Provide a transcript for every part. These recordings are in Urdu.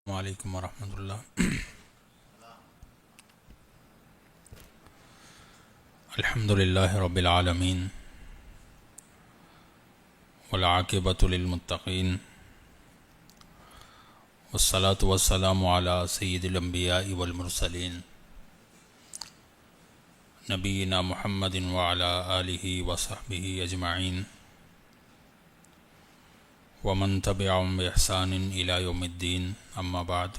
السلام علیکم ورحمۃ اللہ۔ الحمد للہ رب العالمین والعاقبۃ للمتقین والصلاة والسلام علی سید الانبیاء والمرسلین نبینا محمد وعلی آلہ وصحبہ اجمعین ومن تبعهم بإحسان إلى يوم الدین، اما بعد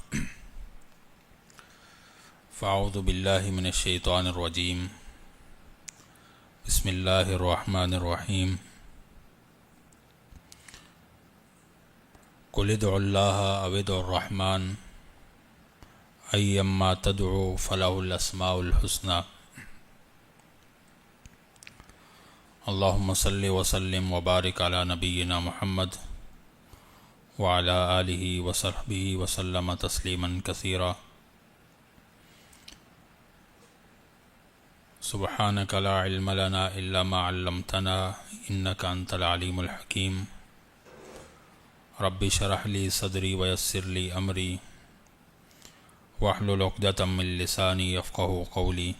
فاعوذ باللہ من الشیطان الرجیم، بسم اللہ الرحمن الرحیم۔ قل ادعوا اللہ او ادعوا الرحمن ایما تدعوا فلہ الاسماء الحسنی۔ اللہم صل وسلم وبارک علی نبینا محمد وعلی آلہ وصحبہ وسلم تسلیما کثیرا۔ سبحانک لا علم لنا الا ما علمتنا انک انت العلیم الحکیم۔ رب اشرح لی صدری ویسر لی امری واحلل عقدۃ من لسانی یفقہوا قولی۔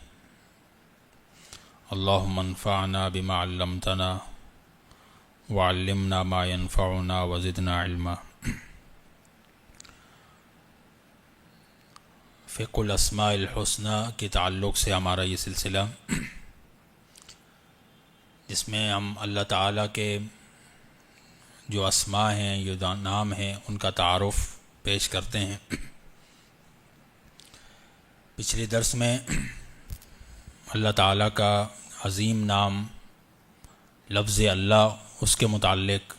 اللہم انفعنا بما علمتنا وعلمنا ما ينفعنا وزدنا علما۔ فقہ الاسماء الحسنی کے تعلق سے ہمارا یہ سلسلہ، جس میں ہم اللہ تعالیٰ کے جو اسماء ہیں، جو نام ہیں، ان کا تعارف پیش کرتے ہیں۔ پچھلے درس میں اللہ تعالیٰ کا عظیم نام لفظ اللہ، اس کے متعلق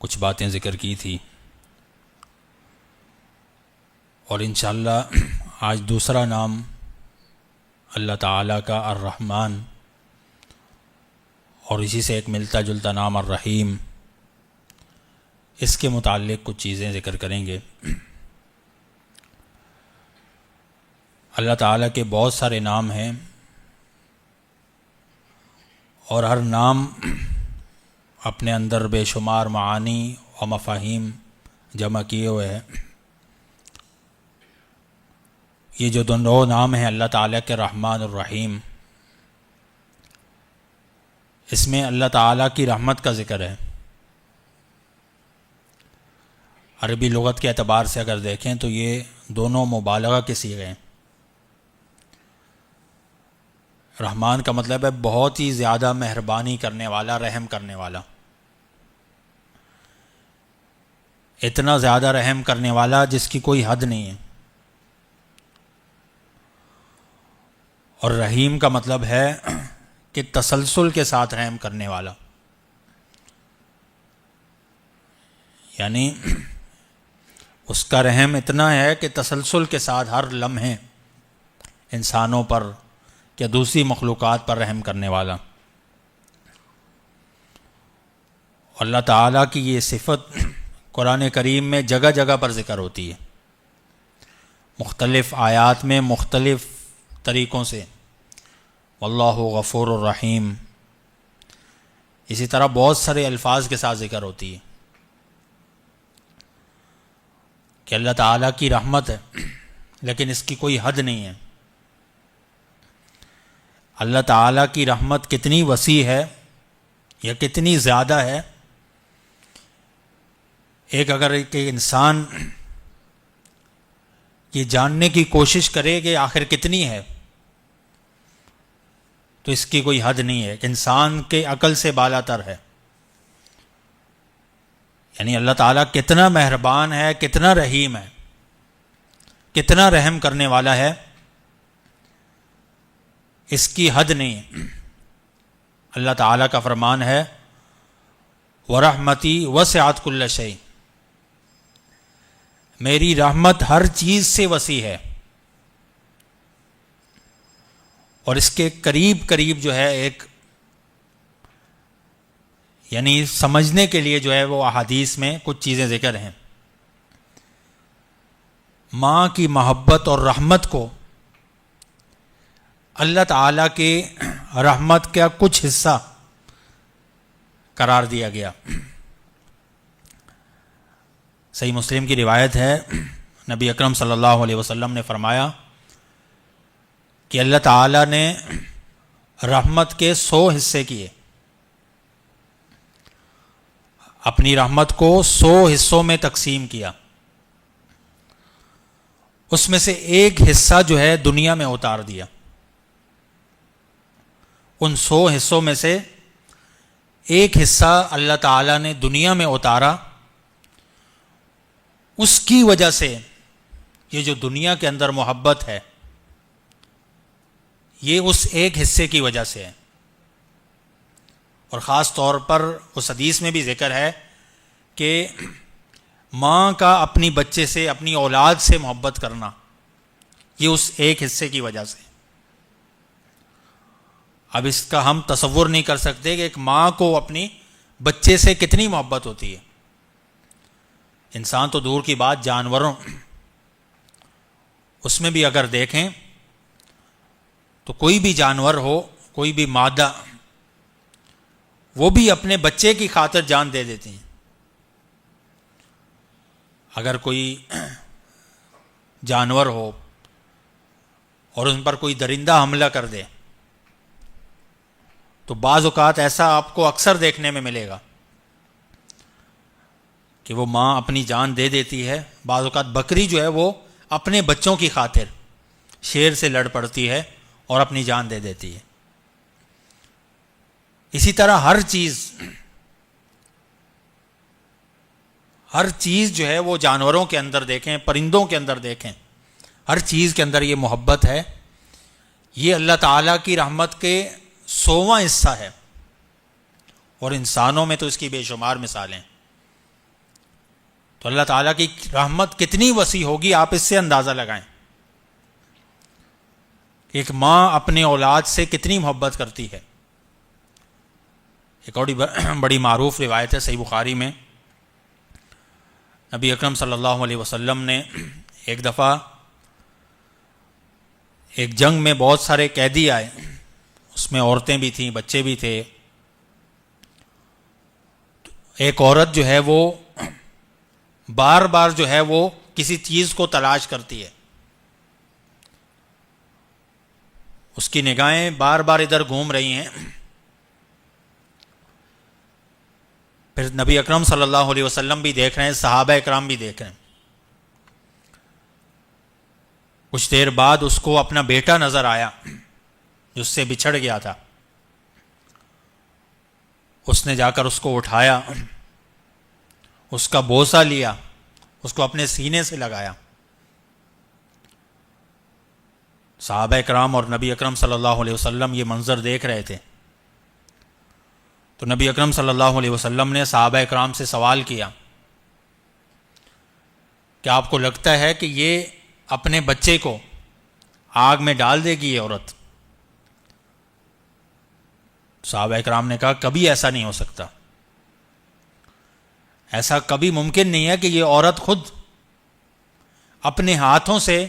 کچھ باتیں ذکر کی تھی، اور انشاءاللہ آج دوسرا نام اللہ تعالیٰ کا الرحمن، اور اسی سے ایک ملتا جلتا نام الرحیم، اس کے متعلق کچھ چیزیں ذکر کریں گے۔ اللہ تعالیٰ کے بہت سارے نام ہیں، اور ہر نام اپنے اندر بے شمار معانی و مفاہیم جمع کیے ہوئے ہیں۔ یہ جو دو نام ہیں اللہ تعالیٰ کے رحمان الرحیم، اس میں اللہ تعالیٰ کی رحمت کا ذکر ہے۔ عربی لغت کے اعتبار سے اگر دیکھیں تو یہ دونوں مبالغہ کے صیغے ہیں۔ رحمان کا مطلب ہے بہت ہی زیادہ مہربانی کرنے والا، رحم کرنے والا، اتنا زیادہ رحم کرنے والا جس کی کوئی حد نہیں ہے۔ اور رحیم کا مطلب ہے کہ تسلسل کے ساتھ رحم کرنے والا، یعنی اس کا رحم اتنا ہے کہ تسلسل کے ساتھ ہر لمحے انسانوں پر یا دوسری مخلوقات پر رحم کرنے والا۔ اللہ تعالیٰ کی یہ صفت قرآن کریم میں جگہ جگہ پر ذکر ہوتی ہے، مختلف آیات میں مختلف طریقوں سے، واللہ غفور الرحیم، اسی طرح بہت سارے الفاظ کے ساتھ ذکر ہوتی ہے کہ اللہ تعالیٰ کی رحمت ہے، لیکن اس کی کوئی حد نہیں ہے۔ اللہ تعالیٰ کی رحمت کتنی وسیع ہے یا کتنی زیادہ ہے، اگر ایک انسان یہ جاننے کی کوشش کرے کہ آخر کتنی ہے، تو اس کی کوئی حد نہیں ہے، انسان کے عقل سے بالا تر ہے۔ یعنی اللہ تعالیٰ کتنا مہربان ہے، کتنا رحیم ہے، کتنا رحم کرنے والا ہے، اس کی حد نہیں ہے۔ اللہ تعالیٰ کا فرمان ہے وَرَحْمَتِي وَسِعَتْ كُلَّ شَيْءٍ، میری رحمت ہر چیز سے وسیع ہے۔ اور اس کے قریب قریب جو ہے ایک، یعنی سمجھنے کے لیے جو ہے وہ احادیث میں کچھ چیزیں ذکر ہیں۔ ماں کی محبت اور رحمت کو اللہ تعالیٰ کے رحمت کا کچھ حصہ قرار دیا گیا۔ صحیح مسلم کی روایت ہے، نبی اکرم صلی اللہ علیہ وسلم نے فرمایا کہ اللہ تعالیٰ نے رحمت کے 100 حصے کیے، اپنی رحمت کو 100 حصوں میں تقسیم کیا، اس میں سے ایک حصہ جو ہے دنیا میں اتار دیا۔ ان 100 حصوں میں سے ایک حصہ اللہ تعالیٰ نے دنیا میں اتارا، اس کی وجہ سے یہ جو دنیا کے اندر محبت ہے یہ اس ایک حصے کی وجہ سے ہے۔ اور خاص طور پر اس حدیث میں بھی ذکر ہے کہ ماں کا اپنی بچے سے، اپنی اولاد سے محبت کرنا یہ اس ایک حصے کی وجہ سے۔ اب اس کا ہم تصور نہیں کر سکتے کہ ایک ماں کو اپنی بچے سے کتنی محبت ہوتی ہے۔ انسان تو دور کی بات، جانوروں اس میں بھی اگر دیکھیں تو کوئی بھی جانور ہو، کوئی بھی مادہ، وہ بھی اپنے بچے کی خاطر جان دے دیتی ہیں۔ اگر کوئی جانور ہو اور ان پر کوئی درندہ حملہ کر دے تو بعض اوقات ایسا آپ کو اکثر دیکھنے میں ملے گا کہ وہ ماں اپنی جان دے دیتی ہے۔ بعض اوقات بکری جو ہے وہ اپنے بچوں کی خاطر شیر سے لڑ پڑتی ہے اور اپنی جان دے دیتی ہے۔ اسی طرح ہر چیز جو ہے وہ جانوروں کے اندر دیکھیں، پرندوں کے اندر دیکھیں، ہر چیز کے اندر یہ محبت ہے۔ یہ اللہ تعالیٰ کی رحمت کے 100واں حصہ ہے، اور انسانوں میں تو اس کی بے شمار مثالیں۔ تو اللہ تعالیٰ کی رحمت کتنی وسیع ہوگی آپ اس سے اندازہ لگائیں۔ ایک ماں اپنے اولاد سے کتنی محبت کرتی ہے۔ ایک اور بڑی معروف روایت ہے صحیح بخاری میں، نبی اکرم صلی اللہ علیہ وسلم نے ایک دفعہ ایک جنگ میں بہت سارے قیدی آئے، اس میں عورتیں بھی تھیں، بچے بھی تھے۔ ایک عورت جو ہے وہ بار بار جو ہے وہ کسی چیز کو تلاش کرتی ہے، اس کی نگاہیں بار بار ادھر گھوم رہی ہیں۔ پھر نبی اکرم صلی اللہ علیہ وسلم بھی دیکھ رہے ہیں، صحابہ اکرام بھی دیکھ رہے ہیں۔ کچھ دیر بعد اس کو اپنا بیٹا نظر آیا جو اس سے بچھڑ گیا تھا۔ اس نے جا کر اس کو اٹھایا، اس کا بوسہ لیا، اس کو اپنے سینے سے لگایا۔ صحابہ اکرام اور نبی اکرم صلی اللہ علیہ وسلم یہ منظر دیکھ رہے تھے۔ تو نبی اکرم صلی اللہ علیہ وسلم نے صحابہ اکرام سے سوال کیا کہ آپ کو لگتا ہے کہ یہ اپنے بچے کو آگ میں ڈال دے گی یہ عورت؟ صحابہ اکرام نے کہا کبھی ایسا نہیں ہو سکتا، ایسا کبھی ممکن نہیں ہے کہ یہ عورت خود اپنے ہاتھوں سے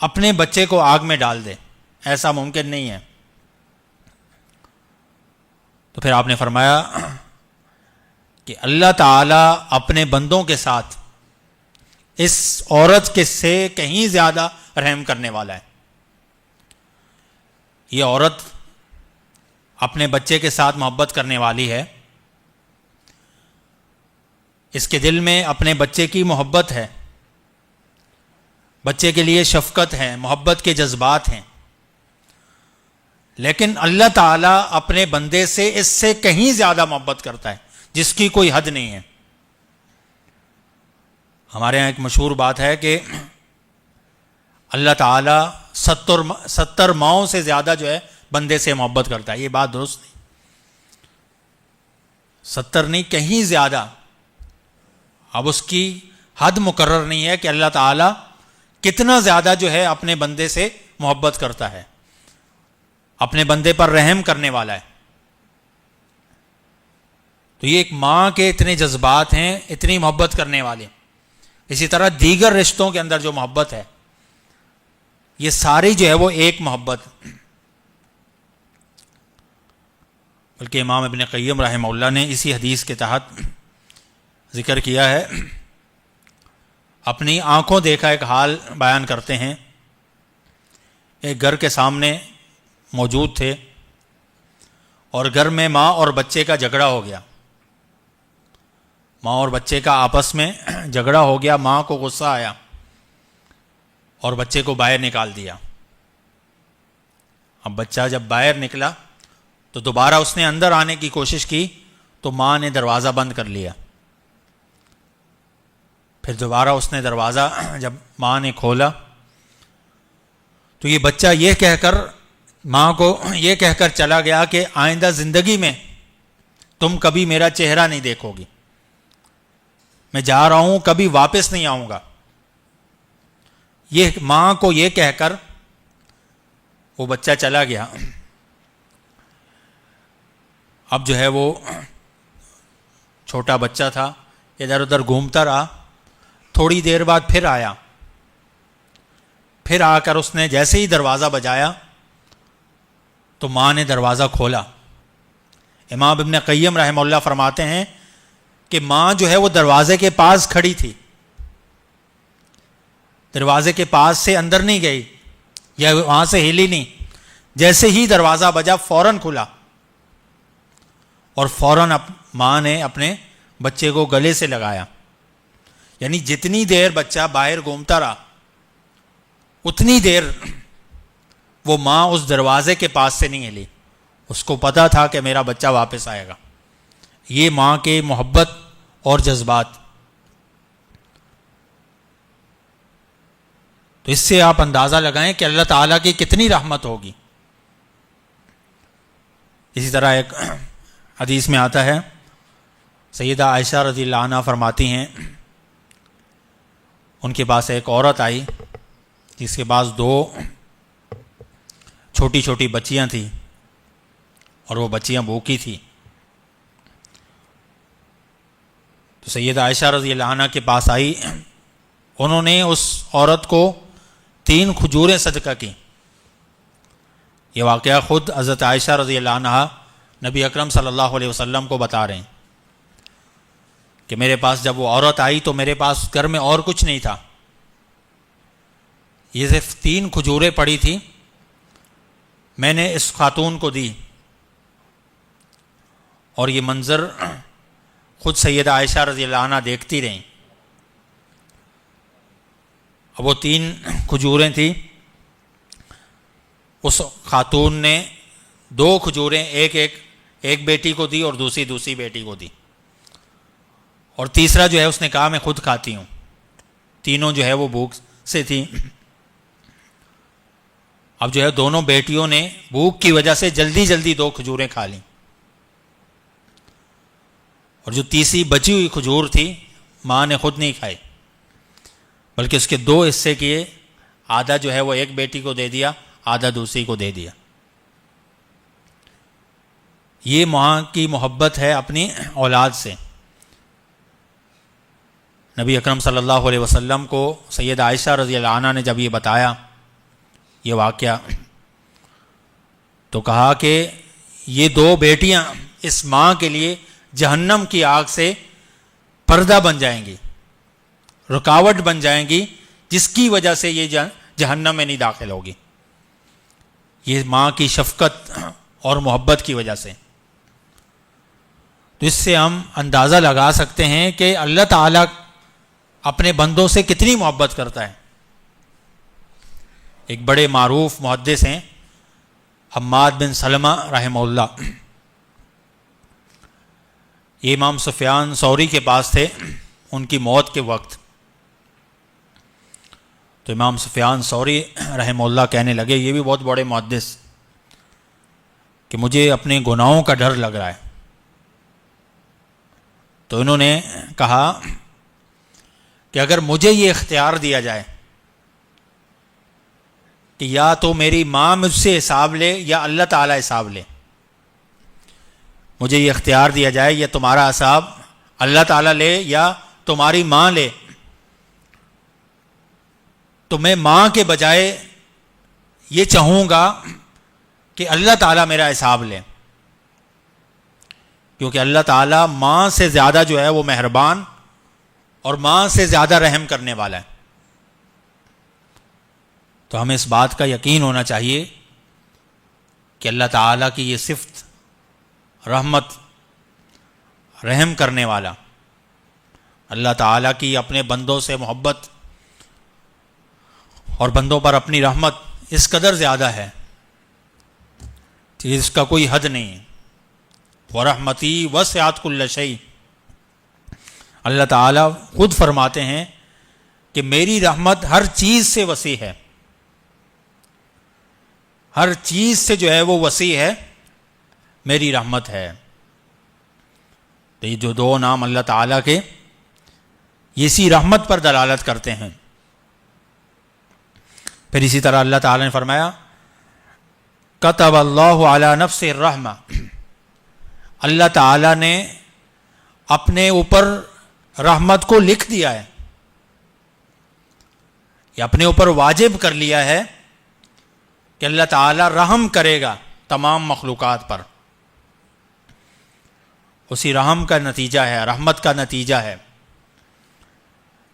اپنے بچے کو آگ میں ڈال دے، ایسا ممکن نہیں ہے۔ تو پھر آپ نے فرمایا کہ اللہ تعالیٰ اپنے بندوں کے ساتھ اس عورت کے سے کہیں زیادہ رحم کرنے والا ہے۔ یہ عورت اپنے بچے کے ساتھ محبت کرنے والی ہے، اس کے دل میں اپنے بچے کی محبت ہے، بچے کے لیے شفقت ہے، محبت کے جذبات ہیں، لیکن اللہ تعالیٰ اپنے بندے سے اس سے کہیں زیادہ محبت کرتا ہے جس کی کوئی حد نہیں ہے۔ ہمارے یہاں ایک مشہور بات ہے کہ اللہ تعالیٰ 70 ماؤں سے زیادہ جو ہے بندے سے محبت کرتا ہے۔ یہ بات درست نہیں، 70 نہیں، کہیں زیادہ۔ اب اس کی حد مقرر نہیں ہے کہ اللہ تعالیٰ کتنا زیادہ جو ہے اپنے بندے سے محبت کرتا ہے، اپنے بندے پر رحم کرنے والا ہے۔ تو یہ ایک ماں کے اتنے جذبات ہیں، اتنی محبت کرنے والے۔ اسی طرح دیگر رشتوں کے اندر جو محبت ہے، یہ ساری جو ہے وہ ایک محبت۔ بلکہ امام ابن قیم رحمہ اللہ نے اسی حدیث کے تحت ذکر کیا ہے، اپنی آنکھوں دیکھا ایک حال بیان کرتے ہیں. ایک گھر کے سامنے موجود تھے اور گھر میں ماں اور بچے کا جھگڑا ہو گیا. ماں اور بچے کا آپس میں جھگڑا ہو گیا. ماں کو غصہ آیا اور بچے کو باہر نکال دیا. اب بچہ جب باہر نکلا تو دوبارہ اس نے اندر آنے کی کوشش کی تو ماں نے دروازہ بند کر لیا. پھر دوبارہ اس نے دروازہ جب ماں نے کھولا تو یہ بچہ یہ کہہ کر ماں کو یہ کہہ کر چلا گیا کہ آئندہ زندگی میں تم کبھی میرا چہرہ نہیں دیکھو گی، میں جا رہا ہوں، کبھی واپس نہیں آؤں گا. یہ ماں کو یہ کہہ کر وہ بچہ چلا گیا. اب جو ہے وہ چھوٹا بچہ تھا، ادھر ادھر گھومتا رہا. تھوڑی دیر بعد پھر آیا. پھر آ کر اس نے جیسے ہی دروازہ بجایا تو ماں نے دروازہ کھولا. امام ابن قیم رحمہ اللہ فرماتے ہیں کہ ماں جو ہے وہ دروازے کے پاس کھڑی تھی، دروازے کے پاس سے اندر نہیں گئی یا وہاں سے ہلی نہیں. جیسے ہی دروازہ بجا فوراً کھلا اور فوراً ماں نے اپنے بچے کو گلے سے لگایا. یعنی جتنی دیر بچہ باہر گھومتا رہا اتنی دیر وہ ماں اس دروازے کے پاس سے نہیں ہلی. اس کو پتا تھا کہ میرا بچہ واپس آئے گا. یہ ماں کے محبت اور جذبات. تو اس سے آپ اندازہ لگائیں کہ اللہ تعالیٰ کی کتنی رحمت ہوگی. اسی طرح ایک حدیث میں آتا ہے، سیدہ عائشہ رضی اللہ عنہ فرماتی ہیں ان کے پاس ایک عورت آئی جس کے پاس 2 چھوٹی چھوٹی بچیاں تھیں اور وہ بچیاں بھوکی تھیں. تو سیدہ عائشہ رضی اللہ عنہ کے پاس آئی. انہوں نے اس عورت کو 3 کھجوریں صدقہ کی. یہ واقعہ خود حضرت عائشہ رضی اللہ عنہ نبی اکرم صلی اللہ علیہ وسلم کو بتا رہے ہیں کہ میرے پاس جب وہ عورت آئی تو میرے پاس گھر میں اور کچھ نہیں تھا، یہ صرف 3 کھجوریں پڑی تھیں. میں نے اس خاتون کو دی اور یہ منظر خود سیدہ عائشہ رضی اللہ عنہ دیکھتی رہیں. اب وہ 3 کھجوریں تھیں. اس خاتون نے 2 کھجوریں ایک بیٹی کو دی اور دوسری بیٹی کو دی، اور تیسرا جو ہے اس نے کہا میں خود کھاتی ہوں. تینوں جو ہے وہ بھوک سے تھیں. اب جو ہے دونوں بیٹیوں نے بھوک کی وجہ سے جلدی 2 کھجوریں کھا لیں، اور جو تیسری بچی ہوئی کھجور تھی ماں نے خود نہیں کھائی بلکہ اس کے 2 حصے کیے. آدھا جو ہے وہ ایک بیٹی کو دے دیا، آدھا دوسری کو دے دیا. یہ ماں کی محبت ہے اپنی اولاد سے. نبی اکرم صلی اللہ علیہ وسلم کو سیدہ عائشہ رضی اللہ عنہ نے جب یہ بتایا یہ واقعہ تو کہا کہ یہ 2 بیٹیاں اس ماں کے لیے جہنم کی آگ سے پردہ بن جائیں گی، رکاوٹ بن جائیں گی، جس کی وجہ سے یہ جہنم میں نہیں داخل ہوگی. یہ ماں کی شفقت اور محبت کی وجہ سے. تو اس سے ہم اندازہ لگا سکتے ہیں کہ اللہ تعالیٰ اپنے بندوں سے کتنی محبت کرتا ہے. ایک بڑے معروف محدث ہیں حماد بن سلمہ رحمہ اللہ. یہ امام سفیان ثوری کے پاس تھے ان کی موت کے وقت. تو امام سفیان ثوری رحمہ اللہ کہنے لگے، یہ بھی بہت بڑے محدث، کہ مجھے اپنے گناہوں کا ڈر لگ رہا ہے. تو انہوں نے کہا کہ اگر مجھے یہ اختیار دیا جائے کہ یا تو میری ماں مجھ سے حساب لے یا اللہ تعالیٰ حساب لے، مجھے یہ اختیار دیا جائے یا تمہارا حساب اللہ تعالیٰ لے یا تمہاری ماں لے، تو میں ماں کے بجائے یہ چاہوں گا کہ اللہ تعالیٰ میرا حساب لے، کیونکہ اللہ تعالیٰ ماں سے زیادہ جو ہے وہ مہربان اور ماں سے زیادہ رحم کرنے والا ہے۔ تو ہمیں اس بات کا یقین ہونا چاہیے کہ اللہ تعالیٰ کی یہ صفت رحمت، رحم کرنے والا، اللہ تعالیٰ کی اپنے بندوں سے محبت اور بندوں پر اپنی رحمت اس قدر زیادہ ہے کہ اس کا کوئی حد نہیں ہے۔ وَرَحْمَتِي وَسِعَتْ كُلَّ شَيْءٍ، اللہ تعالیٰ خود فرماتے ہیں کہ میری رحمت ہر چیز سے وسیع ہے، ہر چیز سے جو ہے وہ وسیع ہے، میری رحمت ہے۔ تو یہ جو دو نام اللہ تعالیٰ کے یہ اسی رحمت پر دلالت کرتے ہیں۔ پھر اسی طرح اللہ تعالیٰ نے فرمایا کتب اللہ علی نفسہ الرحمہ، اللہ تعالیٰ نے اپنے اوپر رحمت کو لکھ دیا ہے، یہ اپنے اوپر واجب کر لیا ہے کہ اللہ تعالیٰ رحم کرے گا تمام مخلوقات پر۔ اسی رحم کا نتیجہ ہے، رحمت کا نتیجہ ہے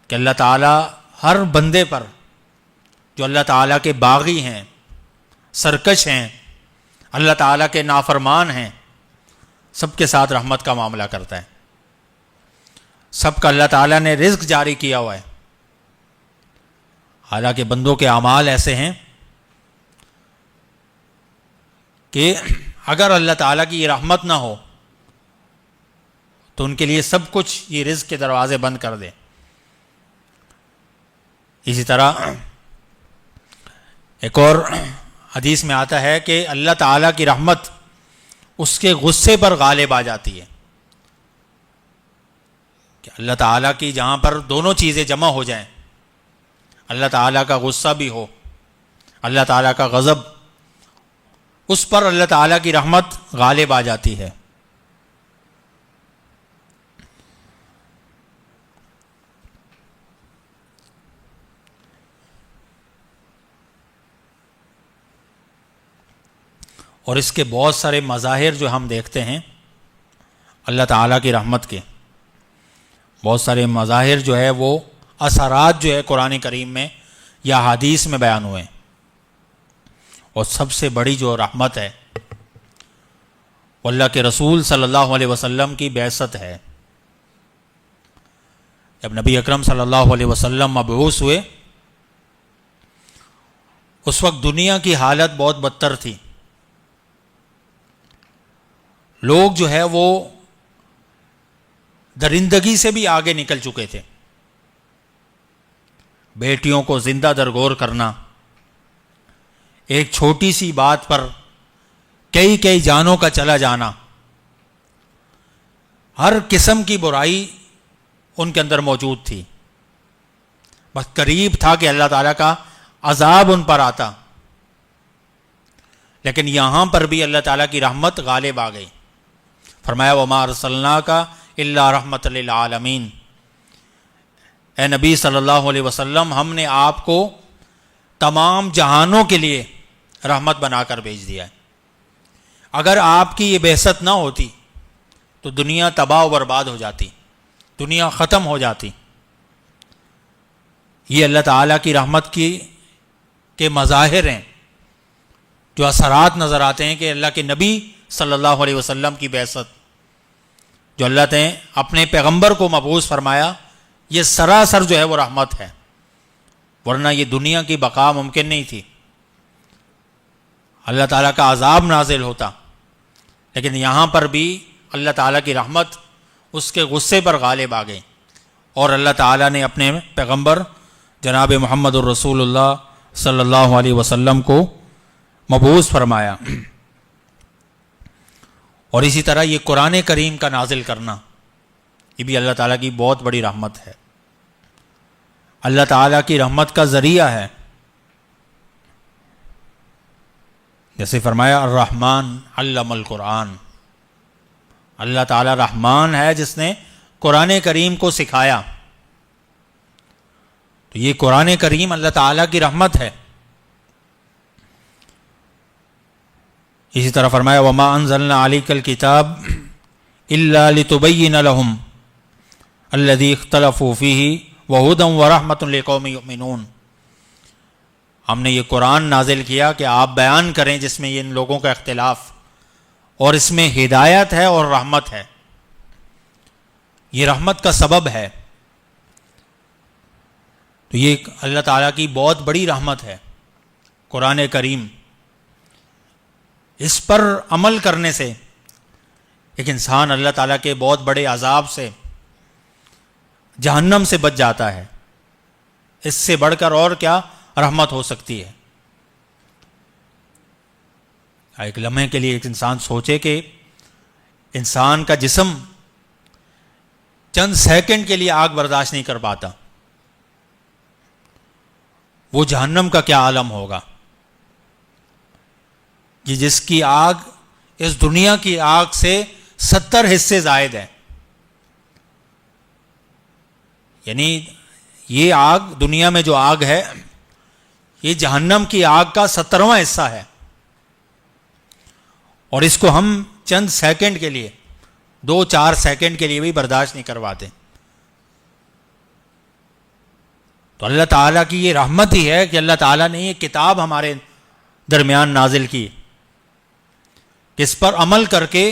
کہ اللہ تعالیٰ ہر بندے پر جو اللہ تعالیٰ کے باغی ہیں، سرکش ہیں، اللہ تعالیٰ کے نافرمان ہیں، سب کے ساتھ رحمت کا معاملہ کرتا ہے۔ سب کا اللہ تعالیٰ نے رزق جاری کیا ہوا ہے۔ حالانکہ بندوں کے اعمال ایسے ہیں کہ اگر اللہ تعالیٰ کی یہ رحمت نہ ہو تو ان کے لیے سب کچھ یہ رزق کے دروازے بند کر دے۔ اسی طرح ایک اور حدیث میں آتا ہے کہ اللہ تعالیٰ کی رحمت اس کے غصے پر غالب آ جاتی ہے، کہ اللہ تعالیٰ کی جہاں پر دونوں چیزیں جمع ہو جائیں، اللہ تعالیٰ کا غصہ بھی ہو، اللہ تعالیٰ کا غضب، اس پر اللہ تعالیٰ کی رحمت غالب آ جاتی ہے۔ اور اس کے بہت سارے مظاہر جو ہم دیکھتے ہیں اللہ تعالیٰ کی رحمت کے، بہت سارے مظاہر جو ہے وہ اثرات جو ہے قرآن کریم میں یا حدیث میں بیان ہوئے ہیں۔ اور سب سے بڑی جو رحمت ہے وہ اللہ کے رسول صلی اللہ علیہ وسلم کی بعثت ہے۔ جب نبی اکرم صلی اللہ علیہ وسلم مبعوث ہوئے، اس وقت دنیا کی حالت بہت بدتر تھی۔ لوگ جو ہے وہ درندگی سے بھی آگے نکل چکے تھے۔ بیٹیوں کو زندہ درگور کرنا، ایک چھوٹی سی بات پر کئی جانوں کا چلا جانا، ہر قسم کی برائی ان کے اندر موجود تھی۔ بس قریب تھا کہ اللہ تعالیٰ کا عذاب ان پر آتا، لیکن یہاں پر بھی اللہ تعالیٰ کی رحمت غالب آ گئی۔ فرمایا وَمَا أَرْسَلْنَاكَ إِلَّا رَحْمَةً لِلْعَالَمِينَ، اے نبی صلی اللہ علیہ وسلم، ہم نے آپ کو تمام جہانوں کے لیے رحمت بنا کر بھیج دیا ہے۔ اگر آپ کی یہ بعثت نہ ہوتی تو دنیا تباہ و برباد ہو جاتی، دنیا ختم ہو جاتی۔ یہ اللہ تعالیٰ کی رحمت کے مظاہر ہیں، جو اثرات نظر آتے ہیں کہ اللہ کے نبی صلی اللہ علیہ وسلم کی بعثت، جو اللہ نے اپنے پیغمبر کو مبعوث فرمایا، یہ سراسر جو ہے وہ رحمت ہے، ورنہ یہ دنیا کی بقا ممکن نہیں تھی۔ اللہ تعالیٰ کا عذاب نازل ہوتا، لیکن یہاں پر بھی اللہ تعالیٰ کی رحمت اس کے غصے پر غالب آ گئی، اور اللہ تعالیٰ نے اپنے پیغمبر جناب محمد الرسول اللہ صلی اللہ علیہ وسلم کو مبعوث فرمایا۔ اور اسی طرح یہ قرآن کریم کا نازل کرنا، یہ بھی اللہ تعالیٰ کی بہت بڑی رحمت ہے، اللہ تعالیٰ کی رحمت کا ذریعہ ہے۔ جیسے فرمایا الرحمن علم القرآن، اللہ تعالیٰ رحمان ہے جس نے قرآن کریم کو سکھایا۔ تو یہ قرآن کریم اللہ تعالیٰ کی رحمت ہے۔ اسی طرح فرمایا وَمَا أَنزَلْنَا عَلَيْكَ الْكِتَابَ إِلَّا لِتُبَيِّنَ لَهُمْ، الذی اختلفوا فیہ وہدی ورحمۃ لقوم یؤمنون، ہم نے یہ قرآن نازل کیا کہ آپ بیان کریں جس میں یہ ان لوگوں کا اختلاف، اور اس میں ہدایت ہے اور رحمت ہے، یہ رحمت کا سبب ہے۔ تو یہ اللہ تعالیٰ کی بہت بڑی رحمت ہے قرآن کریم، اس پر عمل کرنے سے ایک انسان اللہ تعالیٰ کے بہت بڑے عذاب سے، جہنم سے بچ جاتا ہے۔ اس سے بڑھ کر اور کیا رحمت ہو سکتی ہے؟ ایک لمحے کے لیے ایک انسان سوچے کہ انسان کا جسم چند سیکنڈ کے لیے آگ برداشت نہیں کر پاتا، وہ جہنم کا کیا عالم ہوگا کہ جس کی آگ اس دنیا کی آگ سے 70 حصے زائد ہے۔ یعنی یہ آگ، دنیا میں جو آگ ہے، یہ جہنم کی آگ کا 70واں حصہ ہے، اور اس کو ہم چند سیکنڈ کے لیے، 2-4 سیکنڈ کے لیے بھی برداشت نہیں کرواتے۔ تو اللہ تعالیٰ کی یہ رحمت ہی ہے کہ اللہ تعالیٰ نے یہ کتاب ہمارے درمیان نازل کی کہ اس پر عمل کر کے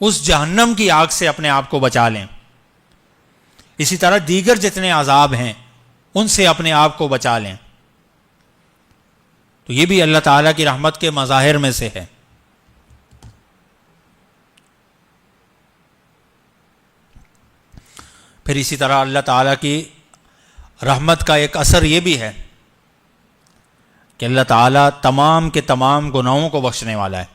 اس جہنم کی آگ سے اپنے آپ کو بچا لیں، اسی طرح دیگر جتنے عذاب ہیں ان سے اپنے آپ کو بچا لیں۔ تو یہ بھی اللہ تعالیٰ کی رحمت کے مظاہر میں سے ہے۔ پھر اسی طرح اللہ تعالیٰ کی رحمت کا ایک اثر یہ بھی ہے کہ اللہ تعالیٰ تمام کے تمام گناہوں کو بخشنے والا ہے۔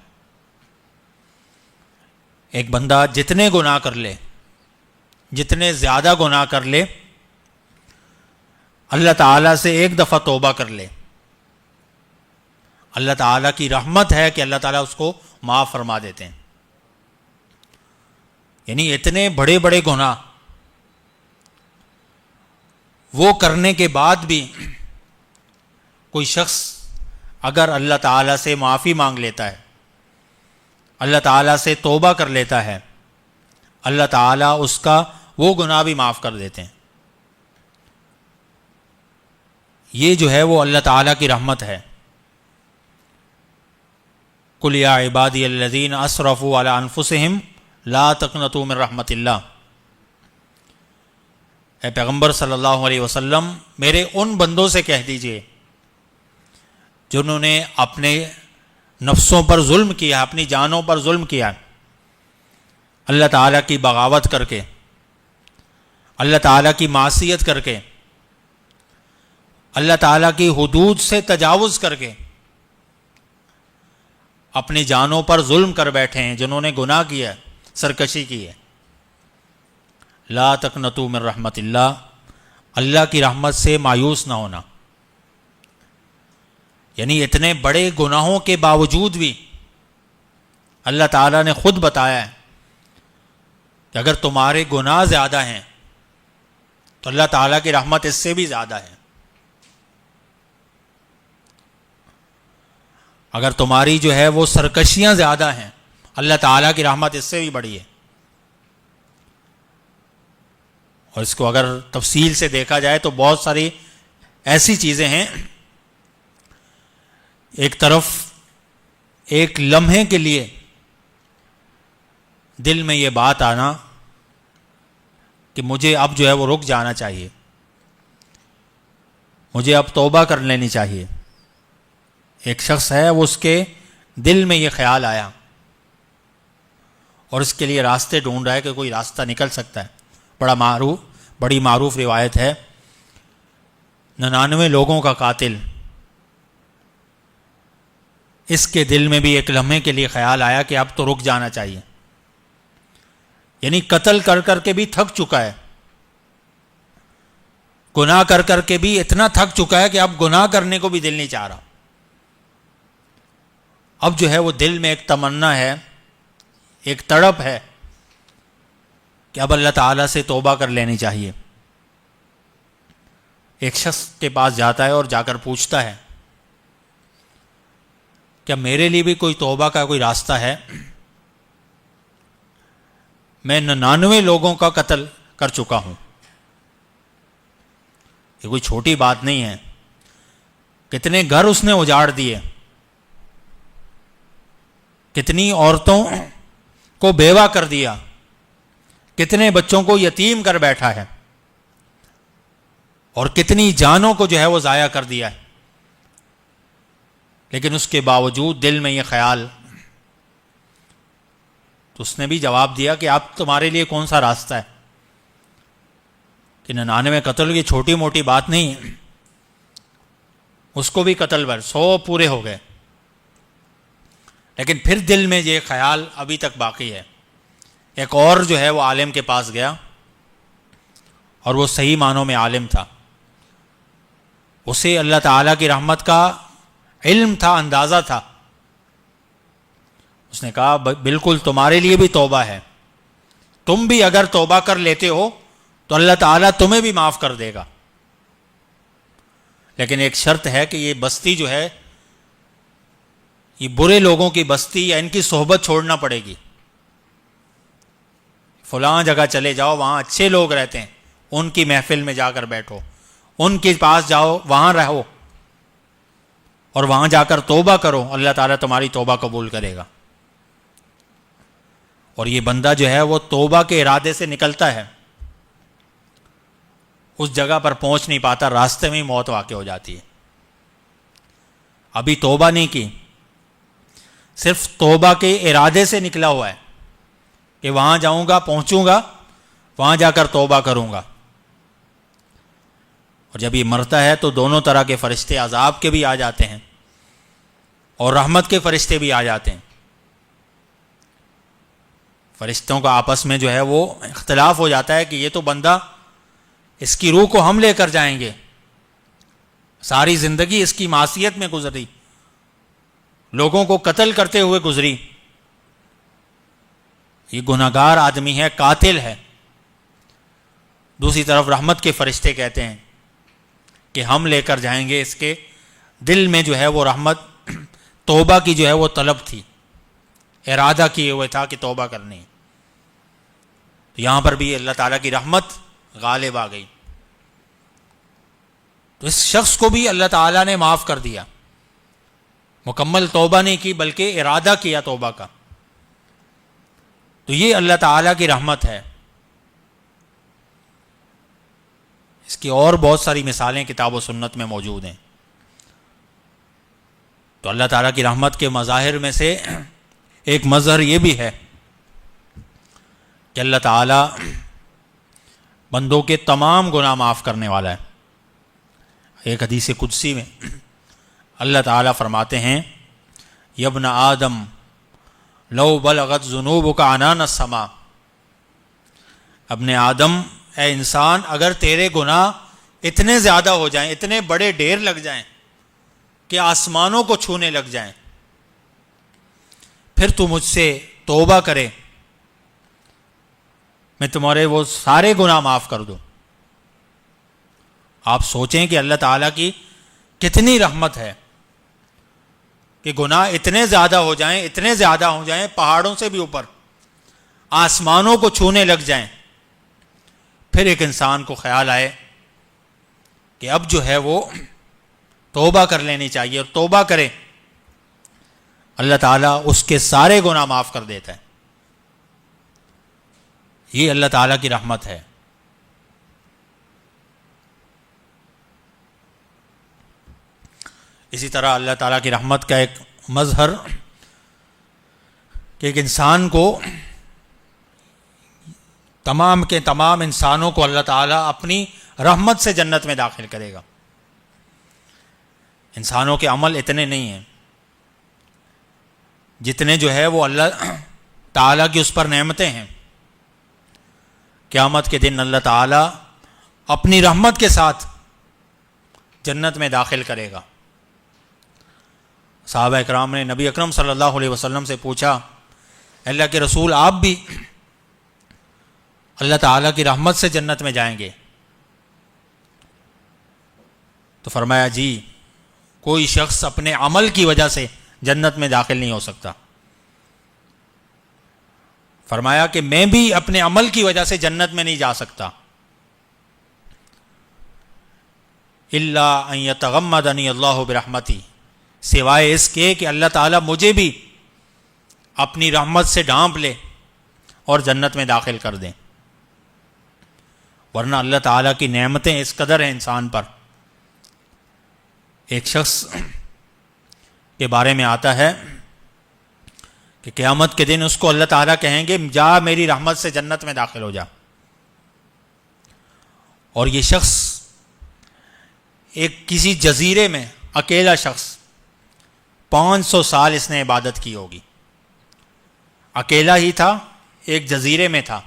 ایک بندہ جتنے گناہ کر لے، جتنے زیادہ گناہ کر لے، اللہ تعالیٰ سے ایک دفعہ توبہ کر لے، اللہ تعالیٰ کی رحمت ہے کہ اللہ تعالیٰ اس کو معاف فرما دیتے ہیں۔ یعنی اتنے بڑے بڑے گناہ وہ کرنے کے بعد بھی کوئی شخص اگر اللہ تعالیٰ سے معافی مانگ لیتا ہے، اللہ تعالیٰ سے توبہ کر لیتا ہے، اللہ تعالیٰ اس کا وہ گناہ بھی معاف کر دیتے ہیں۔ یہ جو ہے وہ اللہ تعالیٰ کی رحمت ہے۔ قل یا عبادی الذین اسرفوا علی انفسہم لا تقنطوا من رحمت اللہ، اے پیغمبر صلی اللہ علیہ وسلم میرے ان بندوں سے کہہ دیجئے جنہوں نے اپنے نفسوں پر ظلم کیا، اپنی جانوں پر ظلم کیا، اللہ تعالیٰ کی بغاوت کر کے، اللہ تعالیٰ کی معصیت کر کے، اللہ تعالیٰ کی حدود سے تجاوز کر کے اپنی جانوں پر ظلم کر بیٹھے ہیں، جنہوں نے گناہ کیا، سرکشی کی ہے۔ لا تقنطوا من رحمت اللہ، اللہ کی رحمت سے مایوس نہ ہونا۔ یعنی اتنے بڑے گناہوں کے باوجود بھی اللہ تعالیٰ نے خود بتایا ہے کہ اگر تمہارے گناہ زیادہ ہیں تو اللہ تعالیٰ کی رحمت اس سے بھی زیادہ ہے۔ اگر تمہاری جو ہے وہ سرکشیاں زیادہ ہیں، اللہ تعالیٰ کی رحمت اس سے بھی بڑی ہے۔ اور اس کو اگر تفصیل سے دیکھا جائے تو بہت ساری ایسی چیزیں ہیں۔ ایک طرف ایک لمحے کے لیے دل میں یہ بات آنا کہ مجھے اب جو ہے وہ رک جانا چاہیے، مجھے اب توبہ کر لینی چاہیے۔ ایک شخص ہے، وہ اس کے دل میں یہ خیال آیا اور اس کے لیے راستے ڈھونڈ رہا ہے کہ کوئی راستہ نکل سکتا ہے۔ بڑی معروف روایت ہے، 99 لوگوں کا قاتل، اس کے دل میں بھی ایک لمحے کے لیے خیال آیا کہ اب تو رک جانا چاہیے۔ یعنی قتل کر کر کے بھی تھک چکا ہے، گناہ کر کر کے بھی اتنا تھک چکا ہے کہ اب گناہ کرنے کو بھی دل نہیں چاہ رہا۔ اب جو ہے وہ دل میں ایک تمنا ہے، ایک تڑپ ہے کہ اب اللہ تعالیٰ سے توبہ کر لینی چاہیے۔ ایک شخص کے پاس جاتا ہے اور جا کر پوچھتا ہے کیا میرے لیے بھی کوئی توبہ کا کوئی راستہ ہے؟ میں 99 لوگوں کا قتل کر چکا ہوں. یہ کوئی چھوٹی بات نہیں ہے. کتنے گھر اس نے اجاڑ دیے, کتنی عورتوں کو بیوہ کر دیا, کتنے بچوں کو یتیم کر بیٹھا ہے, اور کتنی جانوں کو جو ہے وہ ضائع کر دیا ہے. لیکن اس کے باوجود دل میں یہ خیال, تو اس نے بھی جواب دیا کہ آپ تمہارے لیے کون سا راستہ ہے کہ 99 قتل کی چھوٹی موٹی بات نہیں ہے, اس کو بھی قتل بھر 100 پورے ہو گئے. لیکن پھر دل میں یہ خیال ابھی تک باقی ہے. ایک اور جو ہے وہ عالم کے پاس گیا, اور وہ صحیح معنوں میں عالم تھا, اسے اللہ تعالیٰ کی رحمت کا علم تھا, اندازہ تھا. اس نے کہا بالکل تمہارے لیے بھی توبہ ہے, تم بھی اگر توبہ کر لیتے ہو تو اللہ تعالیٰ تمہیں بھی معاف کر دے گا, لیکن ایک شرط ہے کہ یہ بستی جو ہے, یہ برے لوگوں کی بستی یا ان کی صحبت چھوڑنا پڑے گی. فلاں جگہ چلے جاؤ, وہاں اچھے لوگ رہتے ہیں, ان کی محفل میں جا کر بیٹھو, ان کے پاس جاؤ, وہاں رہو, اور وہاں جا کر توبہ کرو, اللہ تعالیٰ تمہاری توبہ قبول کرے گا. اور یہ بندہ جو ہے وہ توبہ کے ارادے سے نکلتا ہے, اس جگہ پر پہنچ نہیں پاتا, راستے میں ہی موت واقع ہو جاتی ہے. ابھی توبہ نہیں کی, صرف توبہ کے ارادے سے نکلا ہوا ہے کہ وہاں جاؤں گا, پہنچوں گا, وہاں جا کر توبہ کروں گا. اور جب یہ مرتا ہے تو دونوں طرح کے فرشتے, عذاب کے بھی آ جاتے ہیں اور رحمت کے فرشتے بھی آ جاتے ہیں. فرشتوں کا آپس میں جو ہے وہ اختلاف ہو جاتا ہے کہ یہ تو بندہ, اس کی روح کو ہم لے کر جائیں گے, ساری زندگی اس کی معصیت میں گزری, لوگوں کو قتل کرتے ہوئے گزری, یہ گناہگار آدمی ہے, قاتل ہے. دوسری طرف رحمت کے فرشتے کہتے ہیں کہ ہم لے کر جائیں گے, اس کے دل میں جو ہے وہ رحمت, توبہ کی جو ہے وہ طلب تھی, ارادہ کیے ہوئے تھا کہ توبہ کرنی. تو یہاں پر بھی اللہ تعالیٰ کی رحمت غالب آ گئی, تو اس شخص کو بھی اللہ تعالیٰ نے معاف کر دیا. مکمل توبہ نہیں کی بلکہ ارادہ کیا توبہ کا. تو یہ اللہ تعالیٰ کی رحمت ہے. اس کی اور بہت ساری مثالیں کتاب و سنت میں موجود ہیں. تو اللہ تعالیٰ کی رحمت کے مظاہر میں سے ایک مظہر یہ بھی ہے کہ اللہ تعالیٰ بندوں کے تمام گناہ معاف کرنے والا ہے. ایک حدیث قدسی میں اللہ تعالیٰ فرماتے ہیں, یبن آدم لو بلغت ذنوبک عنان السماء, ابن آدم اے انسان, اگر تیرے گناہ اتنے زیادہ ہو جائیں, اتنے بڑے ڈھیر لگ جائیں کہ آسمانوں کو چھونے لگ جائیں, پھر تو مجھ سے توبہ کرے, میں تمہارے وہ سارے گناہ معاف کر دوں. آپ سوچیں کہ اللہ تعالیٰ کی کتنی رحمت ہے کہ گناہ اتنے زیادہ ہو جائیں, اتنے زیادہ ہو جائیں, پہاڑوں سے بھی اوپر, آسمانوں کو چھونے لگ جائیں, پھر ایک انسان کو خیال آئے کہ اب جو ہے وہ توبہ کر لینی چاہیے, اور توبہ کرے, اللہ تعالیٰ اس کے سارے گناہ معاف کر دیتا ہے. یہ اللہ تعالیٰ کی رحمت ہے. اسی طرح اللہ تعالیٰ کی رحمت کا ایک مظہر کہ ایک انسان کو, تمام کے تمام انسانوں کو اللہ تعالیٰ اپنی رحمت سے جنت میں داخل کرے گا. انسانوں کے عمل اتنے نہیں ہیں جتنے جو ہے وہ اللہ تعالیٰ کی اس پر نعمتیں ہیں. قیامت کے دن اللہ تعالیٰ اپنی رحمت کے ساتھ جنت میں داخل کرے گا. صحابہ اکرام نے نبی اکرم صلی اللہ علیہ وسلم سے پوچھا, اللہ کے رسول آپ بھی اللہ تعالیٰ کی رحمت سے جنت میں جائیں گے؟ تو فرمایا جی, کوئی شخص اپنے عمل کی وجہ سے جنت میں داخل نہیں ہو سکتا. فرمایا کہ میں بھی اپنے عمل کی وجہ سے جنت میں نہیں جا سکتا، الا ان یتغمدنی اللہ برحمتی، سوائے اس کے کہ اللہ تعالیٰ مجھے بھی اپنی رحمت سے ڈھانپ لے اور جنت میں داخل کر دیں۔ ورنہ اللہ تعالیٰ کی نعمتیں اس قدر ہیں انسان پر۔ ایک شخص کے بارے میں آتا ہے کہ قیامت کے دن اس کو اللہ تعالیٰ کہیں گے جا میری رحمت سے جنت میں داخل ہو جا، اور یہ شخص ایک کسی جزیرے میں اکیلا شخص 500 سال اس نے عبادت کی ہوگی، اکیلا ہی تھا، ایک جزیرے میں تھا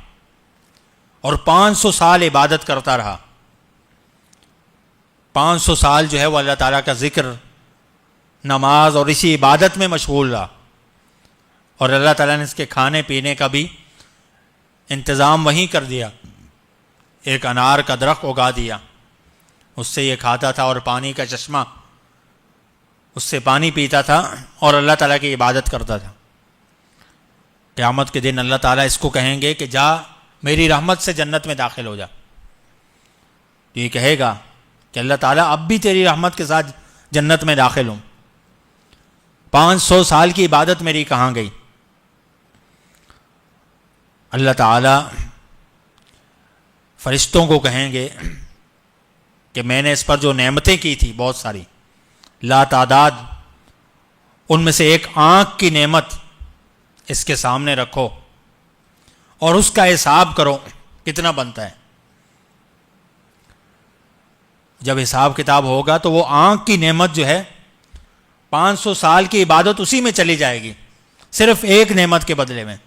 اور 500 سال عبادت کرتا رہا۔ 500 سال جو ہے وہ اللہ تعالیٰ کا ذکر، نماز اور اسی عبادت میں مشغول رہا، اور اللہ تعالیٰ نے اس کے کھانے پینے کا بھی انتظام وہیں کر دیا، ایک انار کا درخت اگا دیا، اس سے یہ کھاتا تھا اور پانی کا چشمہ، اس سے پانی پیتا تھا اور اللہ تعالیٰ کی عبادت کرتا تھا۔ قیامت کے دن اللہ تعالیٰ اس کو کہیں گے کہ جا میری رحمت سے جنت میں داخل ہو جا، یہ کہے گا کہ اللہ تعالیٰ اب بھی تیری رحمت کے ساتھ جنت میں داخل ہوں، 500 سال کی عبادت میری کہاں گئی؟ اللہ تعالیٰ فرشتوں کو کہیں گے کہ میں نے اس پر جو نعمتیں کی تھی بہت ساری لا تعداد، ان میں سے ایک آنکھ کی نعمت اس کے سامنے رکھو اور اس کا حساب کرو کتنا بنتا ہے۔ جب حساب کتاب ہوگا تو وہ آنکھ کی نعمت جو ہے 500 سال کی عبادت اسی میں چلی جائے گی، صرف ایک نعمت کے بدلے میں۔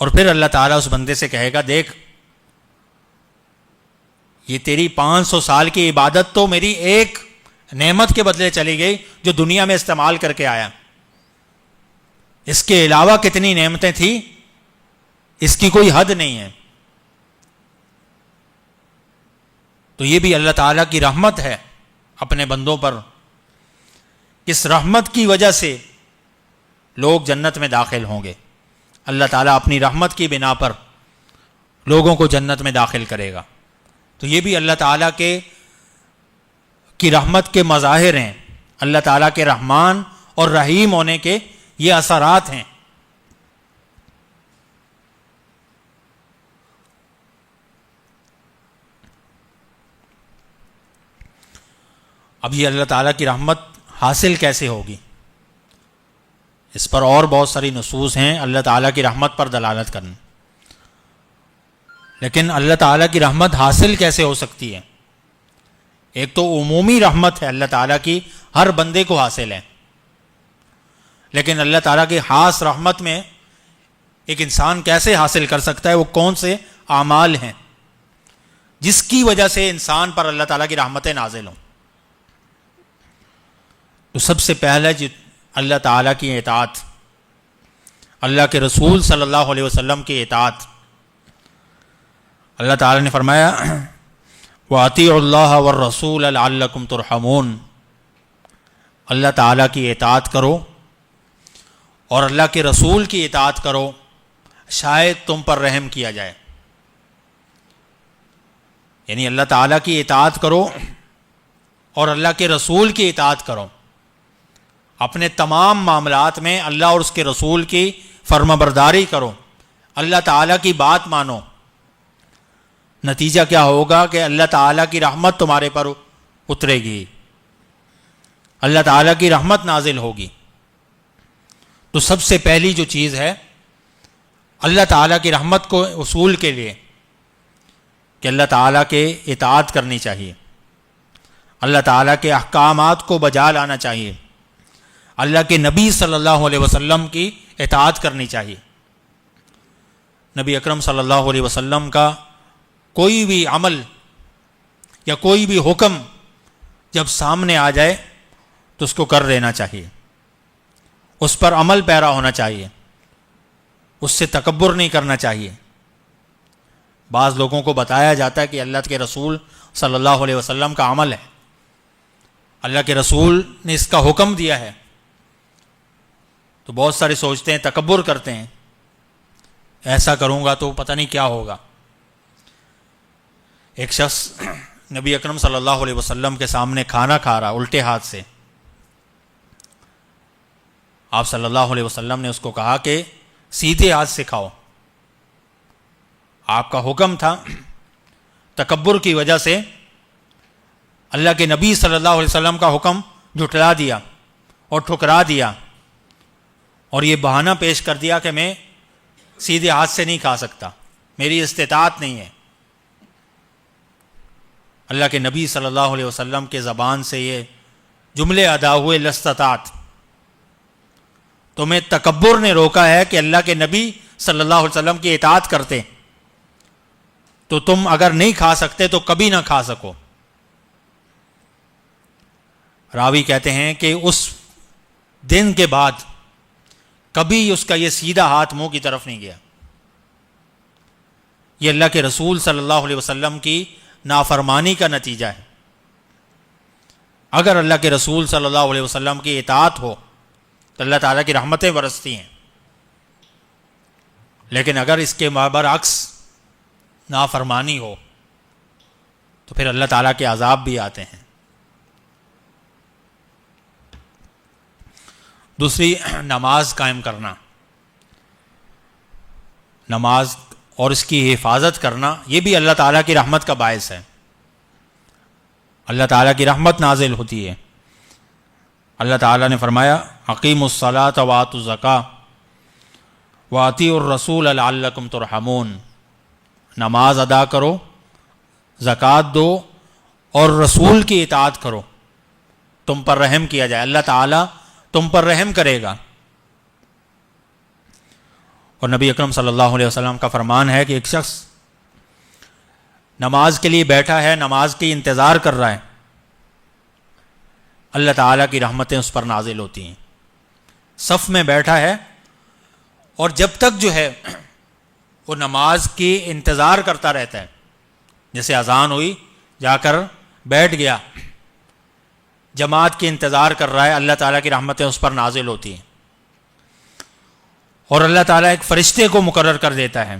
اور پھر اللہ تعالیٰ اس بندے سے کہے گا دیکھ یہ تیری 500 سال کی عبادت تو میری ایک نعمت کے بدلے چلی گئی جو دنیا میں استعمال کر کے آیا، اس کے علاوہ کتنی نعمتیں تھیں اس کی کوئی حد نہیں ہے۔ تو یہ بھی اللہ تعالیٰ کی رحمت ہے اپنے بندوں پر، اس رحمت کی وجہ سے لوگ جنت میں داخل ہوں گے۔ اللہ تعالیٰ اپنی رحمت کی بنا پر لوگوں کو جنت میں داخل کرے گا۔ تو یہ بھی اللہ تعالیٰ کی رحمت کے مظاہر ہیں، اللہ تعالیٰ کے رحمان اور رحیم ہونے کے یہ اثرات ہیں۔ اب یہ اللہ تعالیٰ کی رحمت حاصل کیسے ہوگی؟ اس پر اور بہت ساری نصوص ہیں اللہ تعالیٰ کی رحمت پر دلالت کرنے، لیکن اللہ تعالیٰ کی رحمت حاصل کیسے ہو سکتی ہے؟ ایک تو عمومی رحمت ہے اللہ تعالیٰ کی، ہر بندے کو حاصل ہے، لیکن اللہ تعالیٰ کی خاص رحمت میں ایک انسان کیسے حاصل کر سکتا ہے؟ وہ کون سے اعمال ہیں جس کی وجہ سے انسان پر اللہ تعالیٰ کی رحمتیں نازل ہوں؟ تو سب سے پہلے اللہ تعالیٰ کی اطاعت، اللہ کے رسول صلی اللہ علیہ وسلم کی اطاعت۔ اللہ تعالیٰ نے فرمایا وَأَطِيعُوا اللَّهَ وَالرَّسُولَ لَعَلَّكُمْ تُرْحَمُونَ، اللہ تعالیٰ کی اطاعت کرو اور اللہ کے رسول کی اطاعت کرو شاید تم پر رحم کیا جائے۔ یعنی اللہ تعالیٰ کی اطاعت کرو اور اللہ کے رسول کی اطاعت کرو، اپنے تمام معاملات میں اللہ اور اس کے رسول کی فرما برداری کرو، اللہ تعالیٰ کی بات مانو۔ نتیجہ کیا ہوگا کہ اللہ تعالیٰ کی رحمت تمہارے پر اترے گی، اللہ تعالیٰ کی رحمت نازل ہوگی۔ تو سب سے پہلی جو چیز ہے اللہ تعالیٰ کی رحمت کو اصول کے لیے کہ اللہ تعالیٰ کے اطاعت کرنی چاہیے، اللہ تعالیٰ کے احکامات کو بجا لانا چاہیے، اللہ کے نبی صلی اللہ علیہ وسلم کی اطاعت کرنی چاہیے۔ نبی اکرم صلی اللہ علیہ وسلم کا کوئی بھی عمل یا کوئی بھی حکم جب سامنے آ جائے تو اس کو کر لینا چاہیے، اس پر عمل پیرا ہونا چاہیے، اس سے تکبر نہیں کرنا چاہیے۔ بعض لوگوں کو بتایا جاتا ہے کہ اللہ کے رسول صلی اللہ علیہ وسلم کا عمل ہے، اللہ کے رسول نے اس کا حکم دیا ہے، تو بہت سارے سوچتے ہیں، تکبر کرتے ہیں، ایسا کروں گا تو پتہ نہیں کیا ہوگا۔ ایک شخص نبی اکرم صلی اللہ علیہ وسلم کے سامنے کھانا کھا رہا الٹے ہاتھ سے، آپ صلی اللہ علیہ وسلم نے اس کو کہا کہ سیدھے ہاتھ سے کھاؤ۔ آپ کا حکم تھا، تکبر کی وجہ سے اللہ کے نبی صلی اللہ علیہ وسلم کا حکم جھٹلا دیا اور ٹھکرا دیا، اور یہ بہانہ پیش کر دیا کہ میں سیدھے ہاتھ سے نہیں کھا سکتا، میری استطاعت نہیں ہے۔ اللہ کے نبی صلی اللہ علیہ وسلم کے زبان سے یہ جملے ادا ہوئے، لستطاعت۔ تمہیں تکبر نے روکا ہے کہ اللہ کے نبی صلی اللہ علیہ وسلم کی اطاعت کرتے، تو تم اگر نہیں کھا سکتے تو کبھی نہ کھا سکو۔ راوی کہتے ہیں کہ اس دن کے بعد کبھی اس کا یہ سیدھا ہاتھ منہ کی طرف نہیں گیا۔ یہ اللہ کے رسول صلی اللہ علیہ وسلم کی نافرمانی کا نتیجہ ہے۔ اگر اللہ کے رسول صلی اللہ علیہ وسلم کی اطاعت ہو تو اللہ تعالیٰ کی رحمتیں برستی ہیں، لیکن اگر اس کے برعکس نافرمانی ہو تو پھر اللہ تعالیٰ کے عذاب بھی آتے ہیں۔ دوسری، نماز قائم کرنا، نماز اور اس کی حفاظت کرنا، یہ بھی اللہ تعالیٰ کی رحمت کا باعث ہے۔ اللہ تعالیٰ کی رحمت نازل ہوتی ہے۔ اللہ تعالیٰ نے فرمایا اقیموا الصلاۃ وآتوا الزکاۃ واطیعوا الرسول لعلکم ترحمون، نماز ادا کرو، زکوٰۃ دو اور رسول کی اطاعت کرو، تم پر رحم کیا جائے، اللہ تعالیٰ تم پر رحم کرے گا۔ اور نبی اکرم صلی اللہ علیہ وسلم کا فرمان ہے کہ ایک شخص نماز کے لیے بیٹھا ہے، نماز کی انتظار کر رہا ہے، اللہ تعالیٰ کی رحمتیں اس پر نازل ہوتی ہیں۔ صف میں بیٹھا ہے اور جب تک جو ہے وہ نماز کی انتظار کرتا رہتا ہے، جیسے اذان ہوئی جا کر بیٹھ گیا، جماعت کی انتظار کر رہا ہے، اللہ تعالیٰ کی رحمتیں اس پر نازل ہوتی ہیں۔ اور اللہ تعالیٰ ایک فرشتے کو مقرر کر دیتا ہے،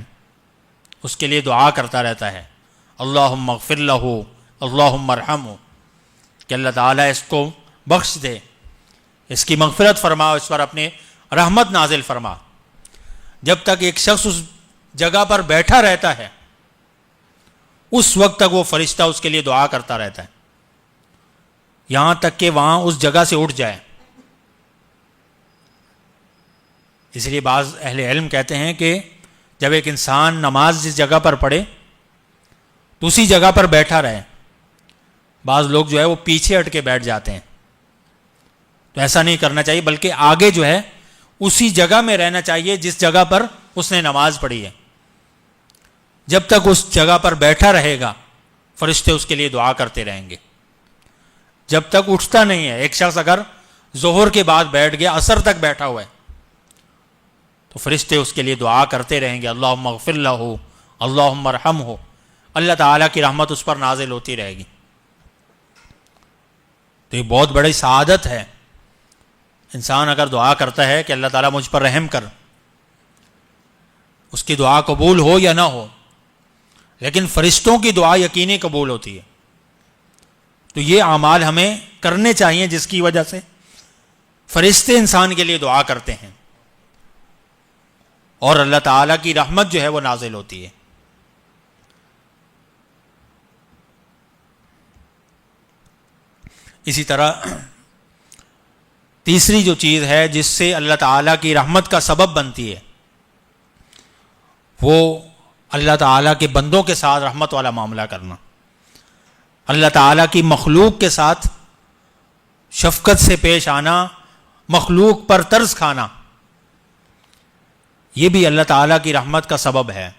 اس کے لیے دعا کرتا رہتا ہے، اللہم اغفر لہ اللہم ارحمہ، کہ اللہ تعالیٰ اس کو بخش دے، اس کی مغفرت فرما، اس پر اپنے رحمت نازل فرما۔ جب تک ایک شخص اس جگہ پر بیٹھا رہتا ہے اس وقت تک وہ فرشتہ اس کے لیے دعا کرتا رہتا ہے، یہاں تک کہ وہاں اس جگہ سے اٹھ جائے۔ اس لیے بعض اہل علم کہتے ہیں کہ جب ایک انسان نماز جس جگہ پر پڑھے تو اسی جگہ پر بیٹھا رہے۔ بعض لوگ جو ہے وہ پیچھے ہٹ کے بیٹھ جاتے ہیں، تو ایسا نہیں کرنا چاہیے، بلکہ آگے جو ہے اسی جگہ میں رہنا چاہیے جس جگہ پر اس نے نماز پڑھی ہے۔ جب تک اس جگہ پر بیٹھا رہے گا فرشتے اس کے لیے دعا کرتے رہیں گے، جب تک اٹھتا نہیں ہے۔ ایک شخص اگر ظہر کے بعد بیٹھ گیا، عصر تک بیٹھا ہوا ہے، تو فرشتے اس کے لیے دعا کرتے رہیں گے، اللہم اغفر لہ اللہم ارحمہ، اللہ تعالیٰ کی رحمت اس پر نازل ہوتی رہے گی۔ تو یہ بہت بڑی سعادت ہے، انسان اگر دعا کرتا ہے کہ اللہ تعالیٰ مجھ پر رحم کر، اس کی دعا قبول ہو یا نہ ہو، لیکن فرشتوں کی دعا یقینی قبول ہوتی ہے۔ تو یہ اعمال ہمیں کرنے چاہیے جس کی وجہ سے فرشتے انسان کے لیے دعا کرتے ہیں اور اللہ تعالیٰ کی رحمت جو ہے وہ نازل ہوتی ہے۔ اسی طرح تیسری جو چیز ہے جس سے اللہ تعالیٰ کی رحمت کا سبب بنتی ہے، وہ اللہ تعالیٰ کے بندوں کے ساتھ رحمت والا معاملہ کرنا، اللہ تعالیٰ کی مخلوق کے ساتھ شفقت سے پیش آنا، مخلوق پر ترس کھانا، یہ بھی اللہ تعالیٰ کی رحمت کا سبب ہے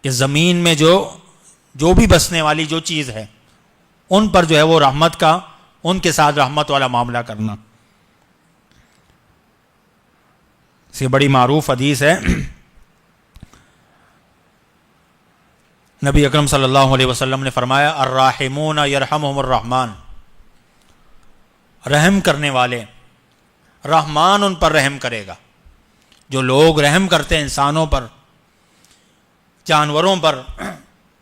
کہ زمین میں جو بھی بسنے والی جو چیز ہے ان پر جو ہے وہ رحمت کا، ان کے ساتھ رحمت والا معاملہ کرنا۔ اس یہ بڑی معروف حدیث ہے، نبی اکرم صلی اللہ علیہ وسلم نے فرمایا الراحمون یرحمہم الرحمن، رحم کرنے والے رحمان ان پر رحم کرے گا. جو لوگ رحم کرتے ہیں انسانوں پر، جانوروں پر،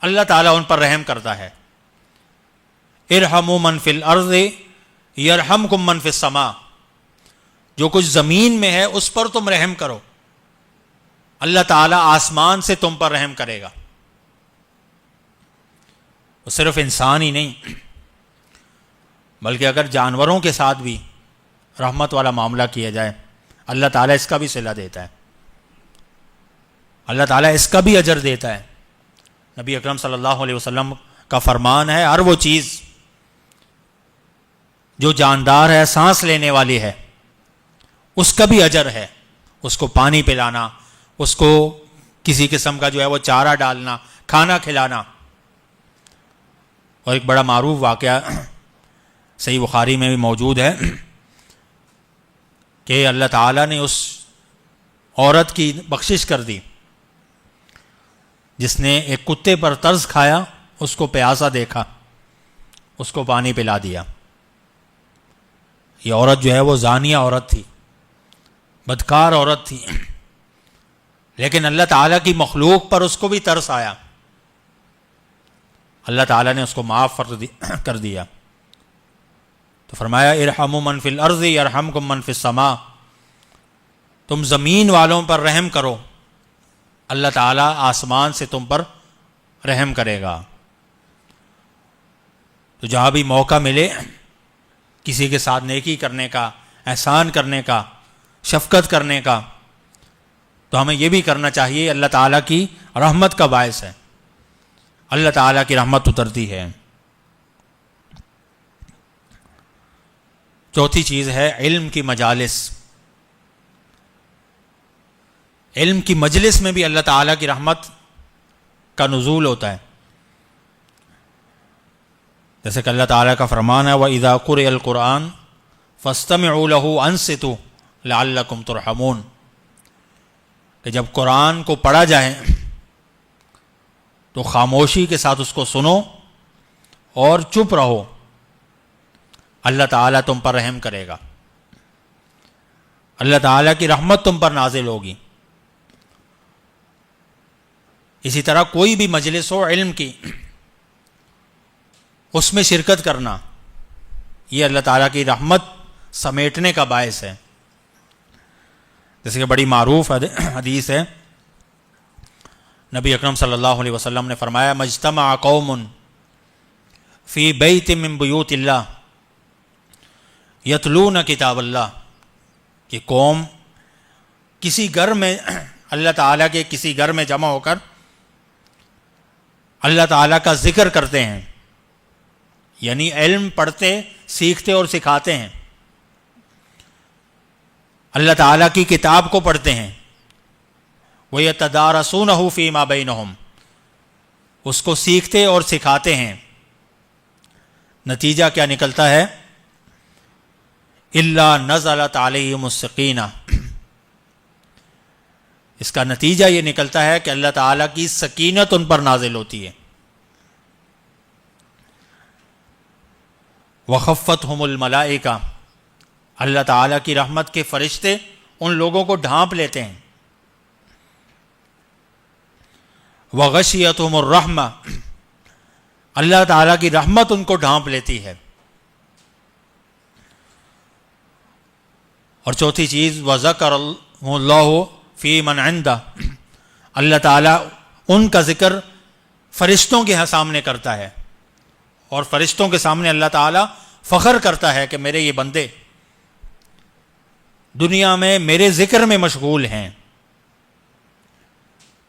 اللہ تعالیٰ ان پر رحم کرتا ہے. ارحموا من فی الارض یرحمکم من فی السماء. جو کچھ زمین میں ہے اس پر تم رحم کرو، اللہ تعالیٰ آسمان سے تم پر رحم کرے گا. وہ صرف انسان ہی نہیں بلکہ اگر جانوروں کے ساتھ بھی رحمت والا معاملہ کیا جائے اللہ تعالیٰ اس کا بھی صلہ دیتا ہے، اللہ تعالیٰ اس کا بھی اجر دیتا ہے. نبی اکرم صلی اللہ علیہ وسلم کا فرمان ہے ہر وہ چیز جو جاندار ہے، سانس لینے والی ہے، اس کا بھی اجر ہے. اس کو پانی پلانا، اس کو کسی قسم کا جو ہے وہ چارہ ڈالنا، کھانا کھلانا. اور ایک بڑا معروف واقعہ صحیح بخاری میں بھی موجود ہے کہ اللہ تعالیٰ نے اس عورت کی بخشش کر دی جس نے ایک کتے پر طرز کھایا، اس کو پیاسا دیکھا، اس کو پانی پلا دیا. یہ عورت جو ہے وہ زانیہ عورت تھی، بدکار عورت تھی، لیکن اللہ تعالیٰ کی مخلوق پر اس کو بھی ترس آیا، اللہ تعالیٰ نے اس کو معاف کر دیا. تو فرمایا ارحموا من فی الارض یرحمکم من فی السماء. تم زمین والوں پر رحم کرو، اللہ تعالیٰ آسمان سے تم پر رحم کرے گا. تو جہاں بھی موقع ملے کسی کے ساتھ نیکی کرنے کا، احسان کرنے کا، شفقت کرنے کا، تو ہمیں یہ بھی کرنا چاہیے. اللہ تعالیٰ کی رحمت کا باعث ہے، اللہ تعالیٰ کی رحمت اترتی ہے. چوتھی چیز ہے علم کی مجالس. علم کی مجلس میں بھی اللہ تعالیٰ کی رحمت کا نزول ہوتا ہے. جیسے کہ اللہ تعالیٰ کا فرمان ہے وَإِذَا قُرِئَ الْقُرْآنُ فَاسْتَمِعُوا لَهُ وَأَنصِتُوا لَعَلَّكُمْ تُرْحَمُونَ. کہ جب قرآن کو پڑھا جائے تو خاموشی کے ساتھ اس کو سنو اور چپ رہو، اللہ تعالیٰ تم پر رحم کرے گا، اللہ تعالیٰ کی رحمت تم پر نازل ہوگی. اسی طرح کوئی بھی مجلس ہو علم کی، اس میں شرکت کرنا یہ اللہ تعالیٰ کی رحمت سمیٹنے کا باعث ہے. جیسے کہ بڑی معروف حدیث ہے، نبی اکرم صلی اللہ علیہ وسلم نے فرمایا مجتمع قوم فی بیت من بیوت اللہ یتلون کتاب اللہ. کہ قوم کسی گھر میں، اللہ تعالیٰ کے کسی گھر میں جمع ہو کر اللہ تعالیٰ کا ذکر کرتے ہیں، یعنی علم پڑھتے، سیکھتے اور سکھاتے ہیں، اللہ تعالیٰ کی کتاب کو پڑھتے ہیں. وَيَتَدَارَسُونَهُ فِي مَا بَيْنَهُمْ. اس کو سیکھتے اور سکھاتے ہیں. نتیجہ کیا نکلتا ہے؟ إِلَّا نَزَلَتْ عَلَيْهِمُ السَّكِينَةُ. اس کا نتیجہ یہ نکلتا ہے کہ اللہ تعالیٰ کی سکینت ان پر نازل ہوتی ہے. وَخَفَّتْهُمُ الْمَلَائِكَةُ. اللہ تعالیٰ کی رحمت کے فرشتے ان لوگوں کو ڈھانپ لیتے ہیں. وَغَشِيَتْهُمُ الرَّحْمَةُ. اللہ تعالیٰ کی رحمت ان کو ڈھانپ لیتی ہے. اور چوتھی چیز وَذَكَرَ اللَّهُ فِي مَنْ عِنْدَهُ. اللہ تعالیٰ ان کا ذکر فرشتوں کے سامنے کرتا ہے، اور فرشتوں کے سامنے اللہ تعالیٰ فخر کرتا ہے کہ میرے یہ بندے دنیا میں میرے ذکر میں مشغول ہیں.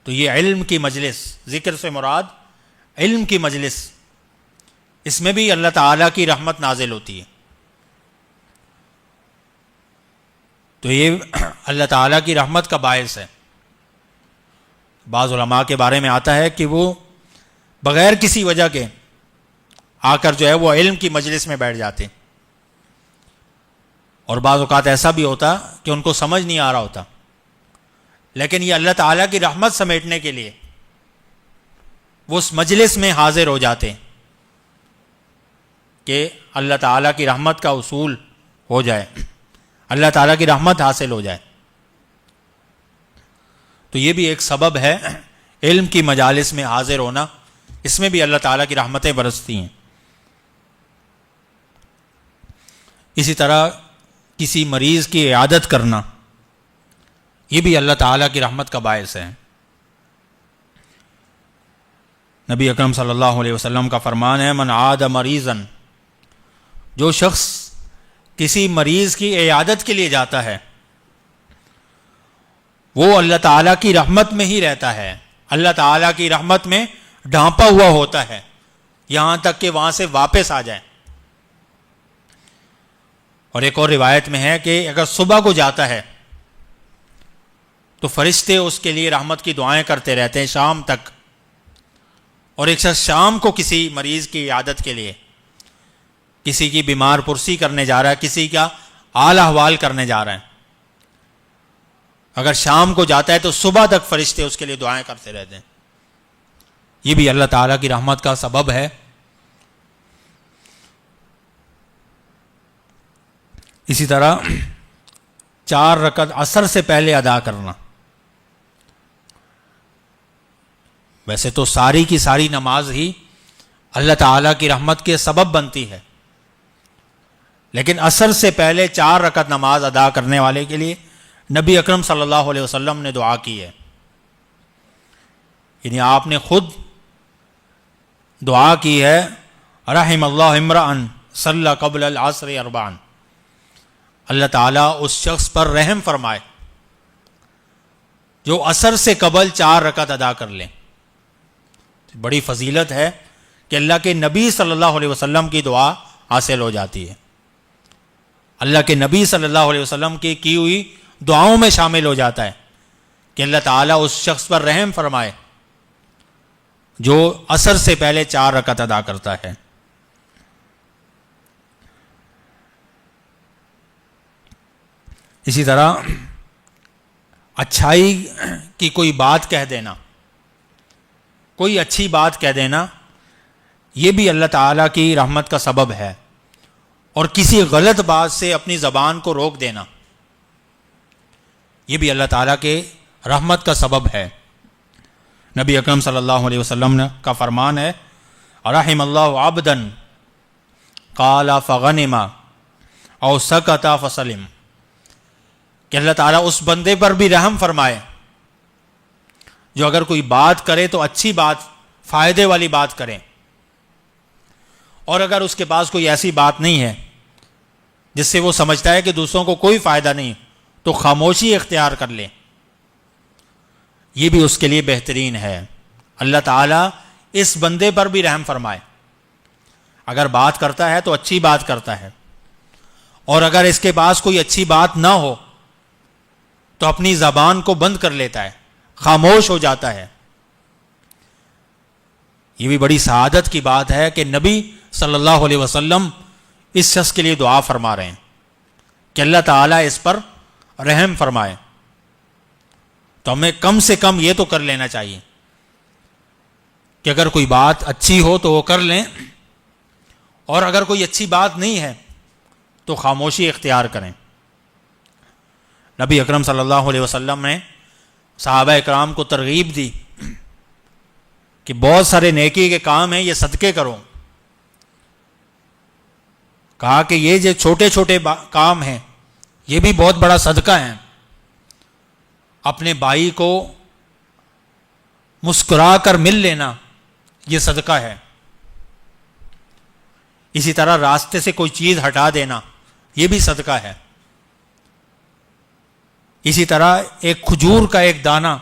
تو یہ علم کی مجلس، ذکر سے مراد علم کی مجلس، اس میں بھی اللہ تعالیٰ کی رحمت نازل ہوتی ہے. تو یہ اللہ تعالیٰ کی رحمت کا باعث ہے. بعض علماء کے بارے میں آتا ہے کہ وہ بغیر کسی وجہ کے آ کر جو ہے وہ علم کی مجلس میں بیٹھ جاتے ہیں، اور بعض اوقات ایسا بھی ہوتا کہ ان کو سمجھ نہیں آ رہا ہوتا، لیکن یہ اللہ تعالیٰ کی رحمت سمیٹنے کے لیے وہ اس مجلس میں حاضر ہو جاتے ہیں کہ اللہ تعالیٰ کی رحمت کا حصول ہو جائے، اللہ تعالیٰ کی رحمت حاصل ہو جائے. تو یہ بھی ایک سبب ہے علم کی مجالس میں حاضر ہونا، اس میں بھی اللہ تعالیٰ کی رحمتیں برستی ہیں. اسی طرح کسی مریض کی عیادت کرنا، یہ بھی اللہ تعالیٰ کی رحمت کا باعث ہے. نبی اکرم صلی اللہ علیہ وسلم کا فرمان ہے، من عاد مریضا، جو شخص کسی مریض کی عیادت کے لیے جاتا ہے وہ اللہ تعالیٰ کی رحمت میں ہی رہتا ہے، اللہ تعالیٰ کی رحمت میں ڈھانپا ہوا ہوتا ہے یہاں تک کہ وہاں سے واپس آ جائے. اور ایک اور روایت میں ہے کہ اگر صبح کو جاتا ہے تو فرشتے اس کے لیے رحمت کی دعائیں کرتے رہتے ہیں شام تک. اور ایک شخص شام کو کسی مریض کی عیادت کے لیے، کسی کی بیمار پرسی کرنے جا رہا ہے، کسی کا حال احوال کرنے جا رہا ہے، اگر شام کو جاتا ہے تو صبح تک فرشتے اس کے لیے دعائیں کرتے رہتے ہیں. یہ بھی اللہ تعالیٰ کی رحمت کا سبب ہے. اسی طرح 4 رکعت عصر سے پہلے ادا کرنا. ویسے تو ساری کی ساری نماز ہی اللہ تعالیٰ کی رحمت کے سبب بنتی ہے، لیکن عصر سے پہلے 4 رکعت نماز ادا کرنے والے کے لیے نبی اکرم صلی اللہ علیہ وسلم نے دعا کی ہے. یعنی آپ نے خود دعا کی ہے، رحم اللہ امرأ صلی قبل العصر 4، اللہ تعالیٰ اس شخص پر رحم فرمائے جو عصر سے قبل 4 رکعت ادا کر لیں. بڑی فضیلت ہے کہ اللہ کے نبی صلی اللہ علیہ وسلم کی دعا حاصل ہو جاتی ہے، اللہ کے نبی صلی اللہ علیہ وسلم کی ہوئی دعاؤں میں شامل ہو جاتا ہے کہ اللہ تعالیٰ اس شخص پر رحم فرمائے جو عصر سے پہلے 4 رکعت ادا کرتا ہے. اسی طرح اچھائی کی کوئی بات کہہ دینا، کوئی اچھی بات کہہ دینا، یہ بھی اللہ تعالیٰ کی رحمت کا سبب ہے. اور کسی غلط بات سے اپنی زبان کو روک دینا، یہ بھی اللہ تعالیٰ کے رحمت کا سبب ہے. نبی اکرم صلی اللہ علیہ وسلم کا فرمان ہے، رحم اللہ عبدا قال فغنم او سکت فسلم، کہ اللہ تعالیٰ اس بندے پر بھی رحم فرمائے جو اگر کوئی بات کرے تو اچھی بات، فائدے والی بات کرے، اور اگر اس کے پاس کوئی ایسی بات نہیں ہے جس سے وہ سمجھتا ہے کہ دوسروں کو کوئی فائدہ نہیں تو خاموشی اختیار کر لے، یہ بھی اس کے لیے بہترین ہے. اللہ تعالیٰ اس بندے پر بھی رحم فرمائے، اگر بات کرتا ہے تو اچھی بات کرتا ہے، اور اگر اس کے پاس کوئی اچھی بات نہ ہو تو اپنی زبان کو بند کر لیتا ہے، خاموش ہو جاتا ہے. یہ بھی بڑی سعادت کی بات ہے کہ نبی صلی اللہ علیہ وسلم اس شخص کے لیے دعا فرما رہے ہیں کہ اللہ تعالیٰ اس پر رحم فرمائے. تو ہمیں کم سے کم یہ تو کر لینا چاہیے کہ اگر کوئی بات اچھی ہو تو وہ کر لیں، اور اگر کوئی اچھی بات نہیں ہے تو خاموشی اختیار کریں. نبی اکرم صلی اللہ علیہ وسلم نے صحابہ اکرام کو ترغیب دی کہ بہت سارے نیکی کے کام ہیں، یہ صدقے کرو. کہا کہ یہ جو چھوٹے چھوٹے کام ہیں یہ بھی بہت بڑا صدقہ ہے. اپنے بھائی کو مسکرا کر مل لینا یہ صدقہ ہے. اسی طرح راستے سے کوئی چیز ہٹا دینا یہ بھی صدقہ ہے. اسی طرح ایک کھجور کا ایک دانہ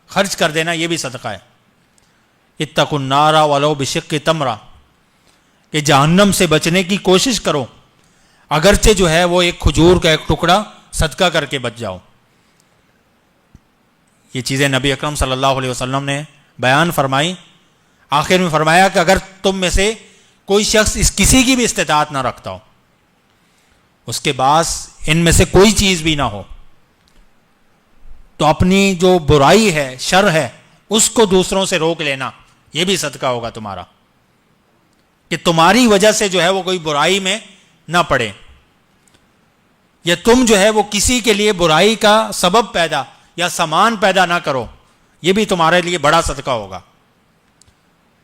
خرچ کر دینا یہ بھی صدقہ ہے. اتقوا النار ولو بشق تمرہ، کہ جہنم سے بچنے کی کوشش کرو اگرچہ جو ہے وہ ایک کھجور کا ایک ٹکڑا صدقہ کر کے بچ جاؤ. یہ چیزیں نبی اکرم صلی اللہ علیہ وسلم نے بیان فرمائی. آخر میں فرمایا کہ اگر تم میں سے کوئی شخص اس کسی کی بھی استطاعت نہ رکھتا ہو، اس کے پاس ان میں سے کوئی چیز بھی نہ ہو، تو اپنی جو برائی ہے، شر ہے، اس کو دوسروں سے روک لینا یہ بھی صدقہ ہوگا تمہارا، کہ تمہاری وجہ سے جو ہے وہ کوئی برائی میں نہ پڑے. یا تم جو ہے وہ کسی کے لیے برائی کا سبب پیدا یا سامان پیدا نہ کرو، یہ بھی تمہارے لیے بڑا صدقہ ہوگا۔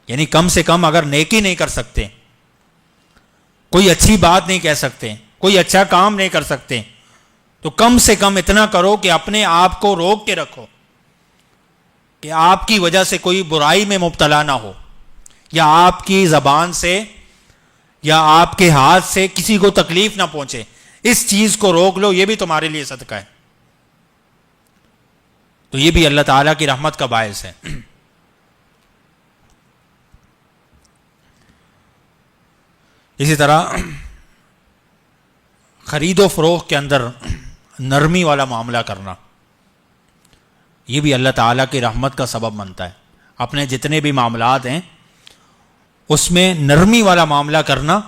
یعنی کم سے کم اگر نیکی نہیں کر سکتے، کوئی اچھی بات نہیں کہہ سکتے، کوئی اچھا کام نہیں کر سکتے، تو کم سے کم اتنا کرو کہ اپنے آپ کو روک کے رکھو کہ آپ کی وجہ سے کوئی برائی میں مبتلا نہ ہو، یا آپ کی زبان سے یا آپ کے ہاتھ سے کسی کو تکلیف نہ پہنچے، اس چیز کو روک لو، یہ بھی تمہارے لیے صدقہ ہے۔ تو یہ بھی اللہ تعالیٰ کی رحمت کا باعث ہے۔ اسی طرح خرید و فروخت کے اندر نرمی والا معاملہ کرنا، یہ بھی اللہ تعالیٰ کی رحمت کا سبب بنتا ہے۔ اپنے جتنے بھی معاملات ہیں اس میں نرمی والا معاملہ کرنا،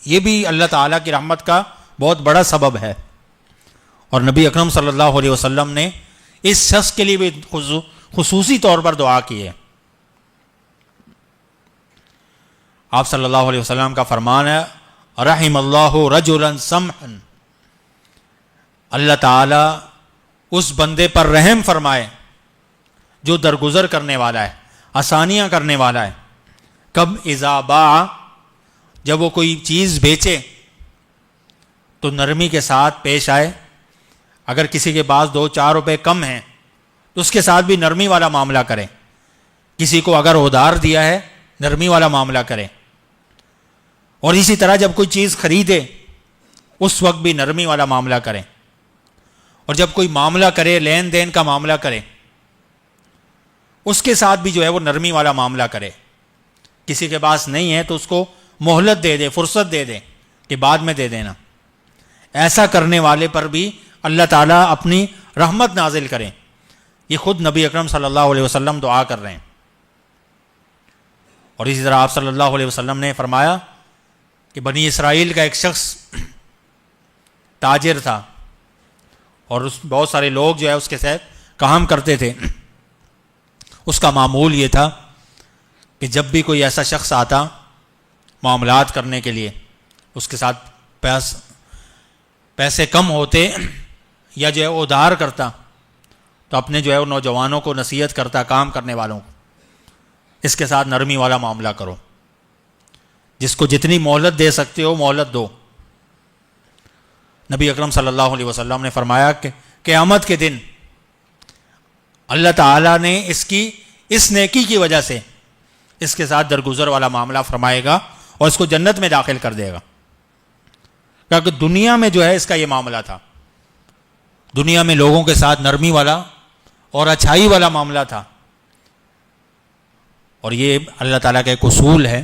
یہ بھی اللہ تعالیٰ کی رحمت کا بہت بڑا سبب ہے۔ اور نبی اکرم صلی اللہ علیہ وسلم نے اس شخص کے لیے بھی خصوصی طور پر دعا کی ہے۔ آپ صلی اللہ علیہ وسلم کا فرمان ہے، رحم اللہ رجلا سمحا، اللہ تعالیٰ اس بندے پر رحم فرمائے جو درگزر کرنے والا ہے، آسانیاں کرنے والا ہے۔ کب؟ اذا باع، جب وہ کوئی چیز بیچے تو نرمی کے ساتھ پیش آئے۔ اگر کسی کے پاس 2-4 روپے کم ہیں تو اس کے ساتھ بھی نرمی والا معاملہ کریں۔ کسی کو اگر ادھار دیا ہے، نرمی والا معاملہ کریں۔ اور اسی طرح جب کوئی چیز خریدے اس وقت بھی نرمی والا معاملہ کریں۔ اور جب کوئی معاملہ کرے، لین دین کا معاملہ کرے، اس کے ساتھ بھی جو ہے وہ نرمی والا معاملہ کرے۔ کسی کے پاس نہیں ہے تو اس کو مہلت دے دے، فرصت دے دے کہ بعد میں دے دینا۔ ایسا کرنے والے پر بھی اللہ تعالیٰ اپنی رحمت نازل کریں۔ یہ خود نبی اکرم صلی اللہ علیہ وسلم دعا کر رہے ہیں۔ اور اسی طرح آپ صلی اللہ علیہ وسلم نے فرمایا کہ بنی اسرائیل کا ایک شخص تاجر تھا، اور بہت سارے لوگ جو ہے اس کے ساتھ کام کرتے تھے۔ اس کا معمول یہ تھا کہ جب بھی کوئی ایسا شخص آتا معاملات کرنے کے لیے، اس کے ساتھ پیسے کم ہوتے یا جو ہے وہ ادھار کرتا، تو اپنے جو ہے وہ نوجوانوں کو نصیحت کرتا، کام کرنے والوں کو، اس کے ساتھ نرمی والا معاملہ کرو، جس کو جتنی مہلت دے سکتے ہو مہلت دو۔ نبی اکرم صلی اللہ علیہ وسلم نے فرمایا کہ قیامت کے دن اللہ تعالیٰ نے اس نیکی کی وجہ سے اس کے ساتھ درگزر والا معاملہ فرمائے گا اور اس کو جنت میں داخل کر دے گا۔ کیونکہ دنیا میں جو ہے اس کا یہ معاملہ تھا، دنیا میں لوگوں کے ساتھ نرمی والا اور اچھائی والا معاملہ تھا۔ اور یہ اللہ تعالیٰ کا ایک اصول ہے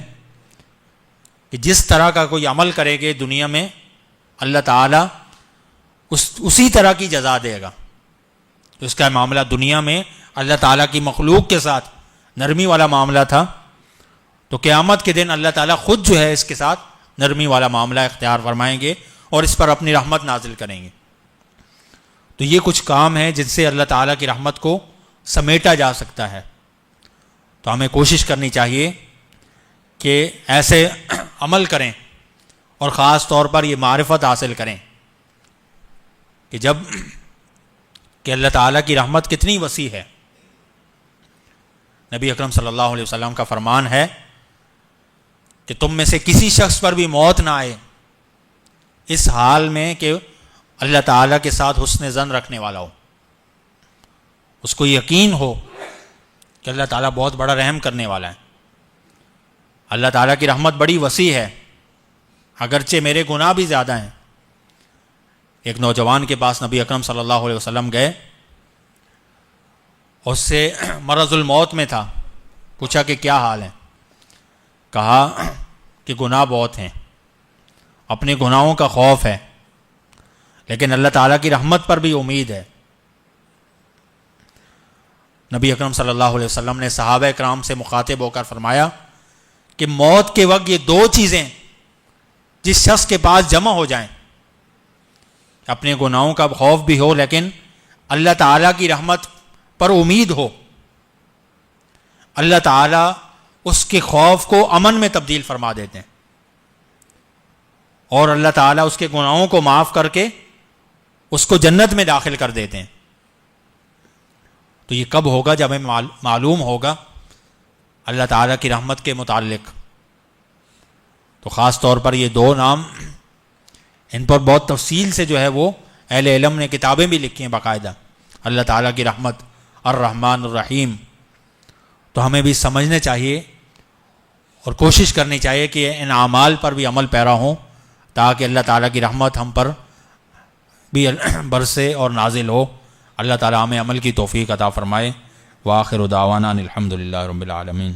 کہ جس طرح کا کوئی عمل کرے گے دنیا میں، اللہ تعالیٰ اسی طرح کی جزا دے گا۔ تو اس کا معاملہ دنیا میں اللہ تعالیٰ کی مخلوق کے ساتھ نرمی والا معاملہ تھا، تو قیامت کے دن اللہ تعالیٰ خود جو ہے اس کے ساتھ نرمی والا معاملہ اختیار فرمائیں گے اور اس پر اپنی رحمت نازل کریں گے۔ تو یہ کچھ کام ہیں جن سے اللہ تعالیٰ کی رحمت کو سمیٹا جا سکتا ہے۔ تو ہمیں کوشش کرنی چاہیے کہ ایسے عمل کریں، اور خاص طور پر یہ معرفت حاصل کریں کہ کہ اللہ تعالیٰ کی رحمت کتنی وسیع ہے۔ نبی اکرم صلی اللہ علیہ وسلم کا فرمان ہے کہ تم میں سے کسی شخص پر بھی موت نہ آئے اس حال میں کہ اللہ تعالیٰ کے ساتھ حسن ظن رکھنے والا ہو، اس کو یقین ہو کہ اللہ تعالیٰ بہت بڑا رحم کرنے والا ہے، اللہ تعالیٰ کی رحمت بڑی وسیع ہے، اگرچہ میرے گناہ بھی زیادہ ہیں۔ ایک نوجوان کے پاس نبی اکرم صلی اللہ علیہ وسلم گئے، اس سے مرض الموت میں تھا، پوچھا کہ کیا حال ہے؟ کہا کہ گناہ بہت ہیں، اپنے گناہوں کا خوف ہے، لیکن اللہ تعالیٰ کی رحمت پر بھی امید ہے۔ نبی اکرم صلی اللہ علیہ وسلم نے صحابہ کرام سے مخاطب ہو کر فرمایا کہ موت کے وقت یہ 2 چیزیں جس شخص کے پاس جمع ہو جائیں، اپنے گناہوں کا خوف بھی ہو لیکن اللہ تعالیٰ کی رحمت پر امید ہو، اللہ تعالیٰ اس کے خوف کو امن میں تبدیل فرما دیتے ہیں، اور اللہ تعالیٰ اس کے گناہوں کو معاف کر کے اس کو جنت میں داخل کر دیتے ہیں. تو یہ کب ہوگا؟ جب ہمیں معلوم ہوگا اللہ تعالیٰ کی رحمت کے متعلق. تو خاص طور پر یہ دو نام، ان پر بہت تفصیل سے جو ہے وہ اہل علم نے کتابیں بھی لکھی ہیں باقاعدہ، اللہ تعالیٰ کی رحمت، الرحمن الرحیم. تو ہمیں بھی سمجھنے چاہیے اور کوشش کرنی چاہیے کہ ان اعمال پر بھی عمل پیرا ہوں، تاکہ اللہ تعالیٰ کی رحمت ہم پر بھی برسے اور نازل ہو. اللہ تعالیٰ ہمیں عمل کی توفیق عطا فرمائے. وآخر دعوانا الحمد للہ رب العالمین.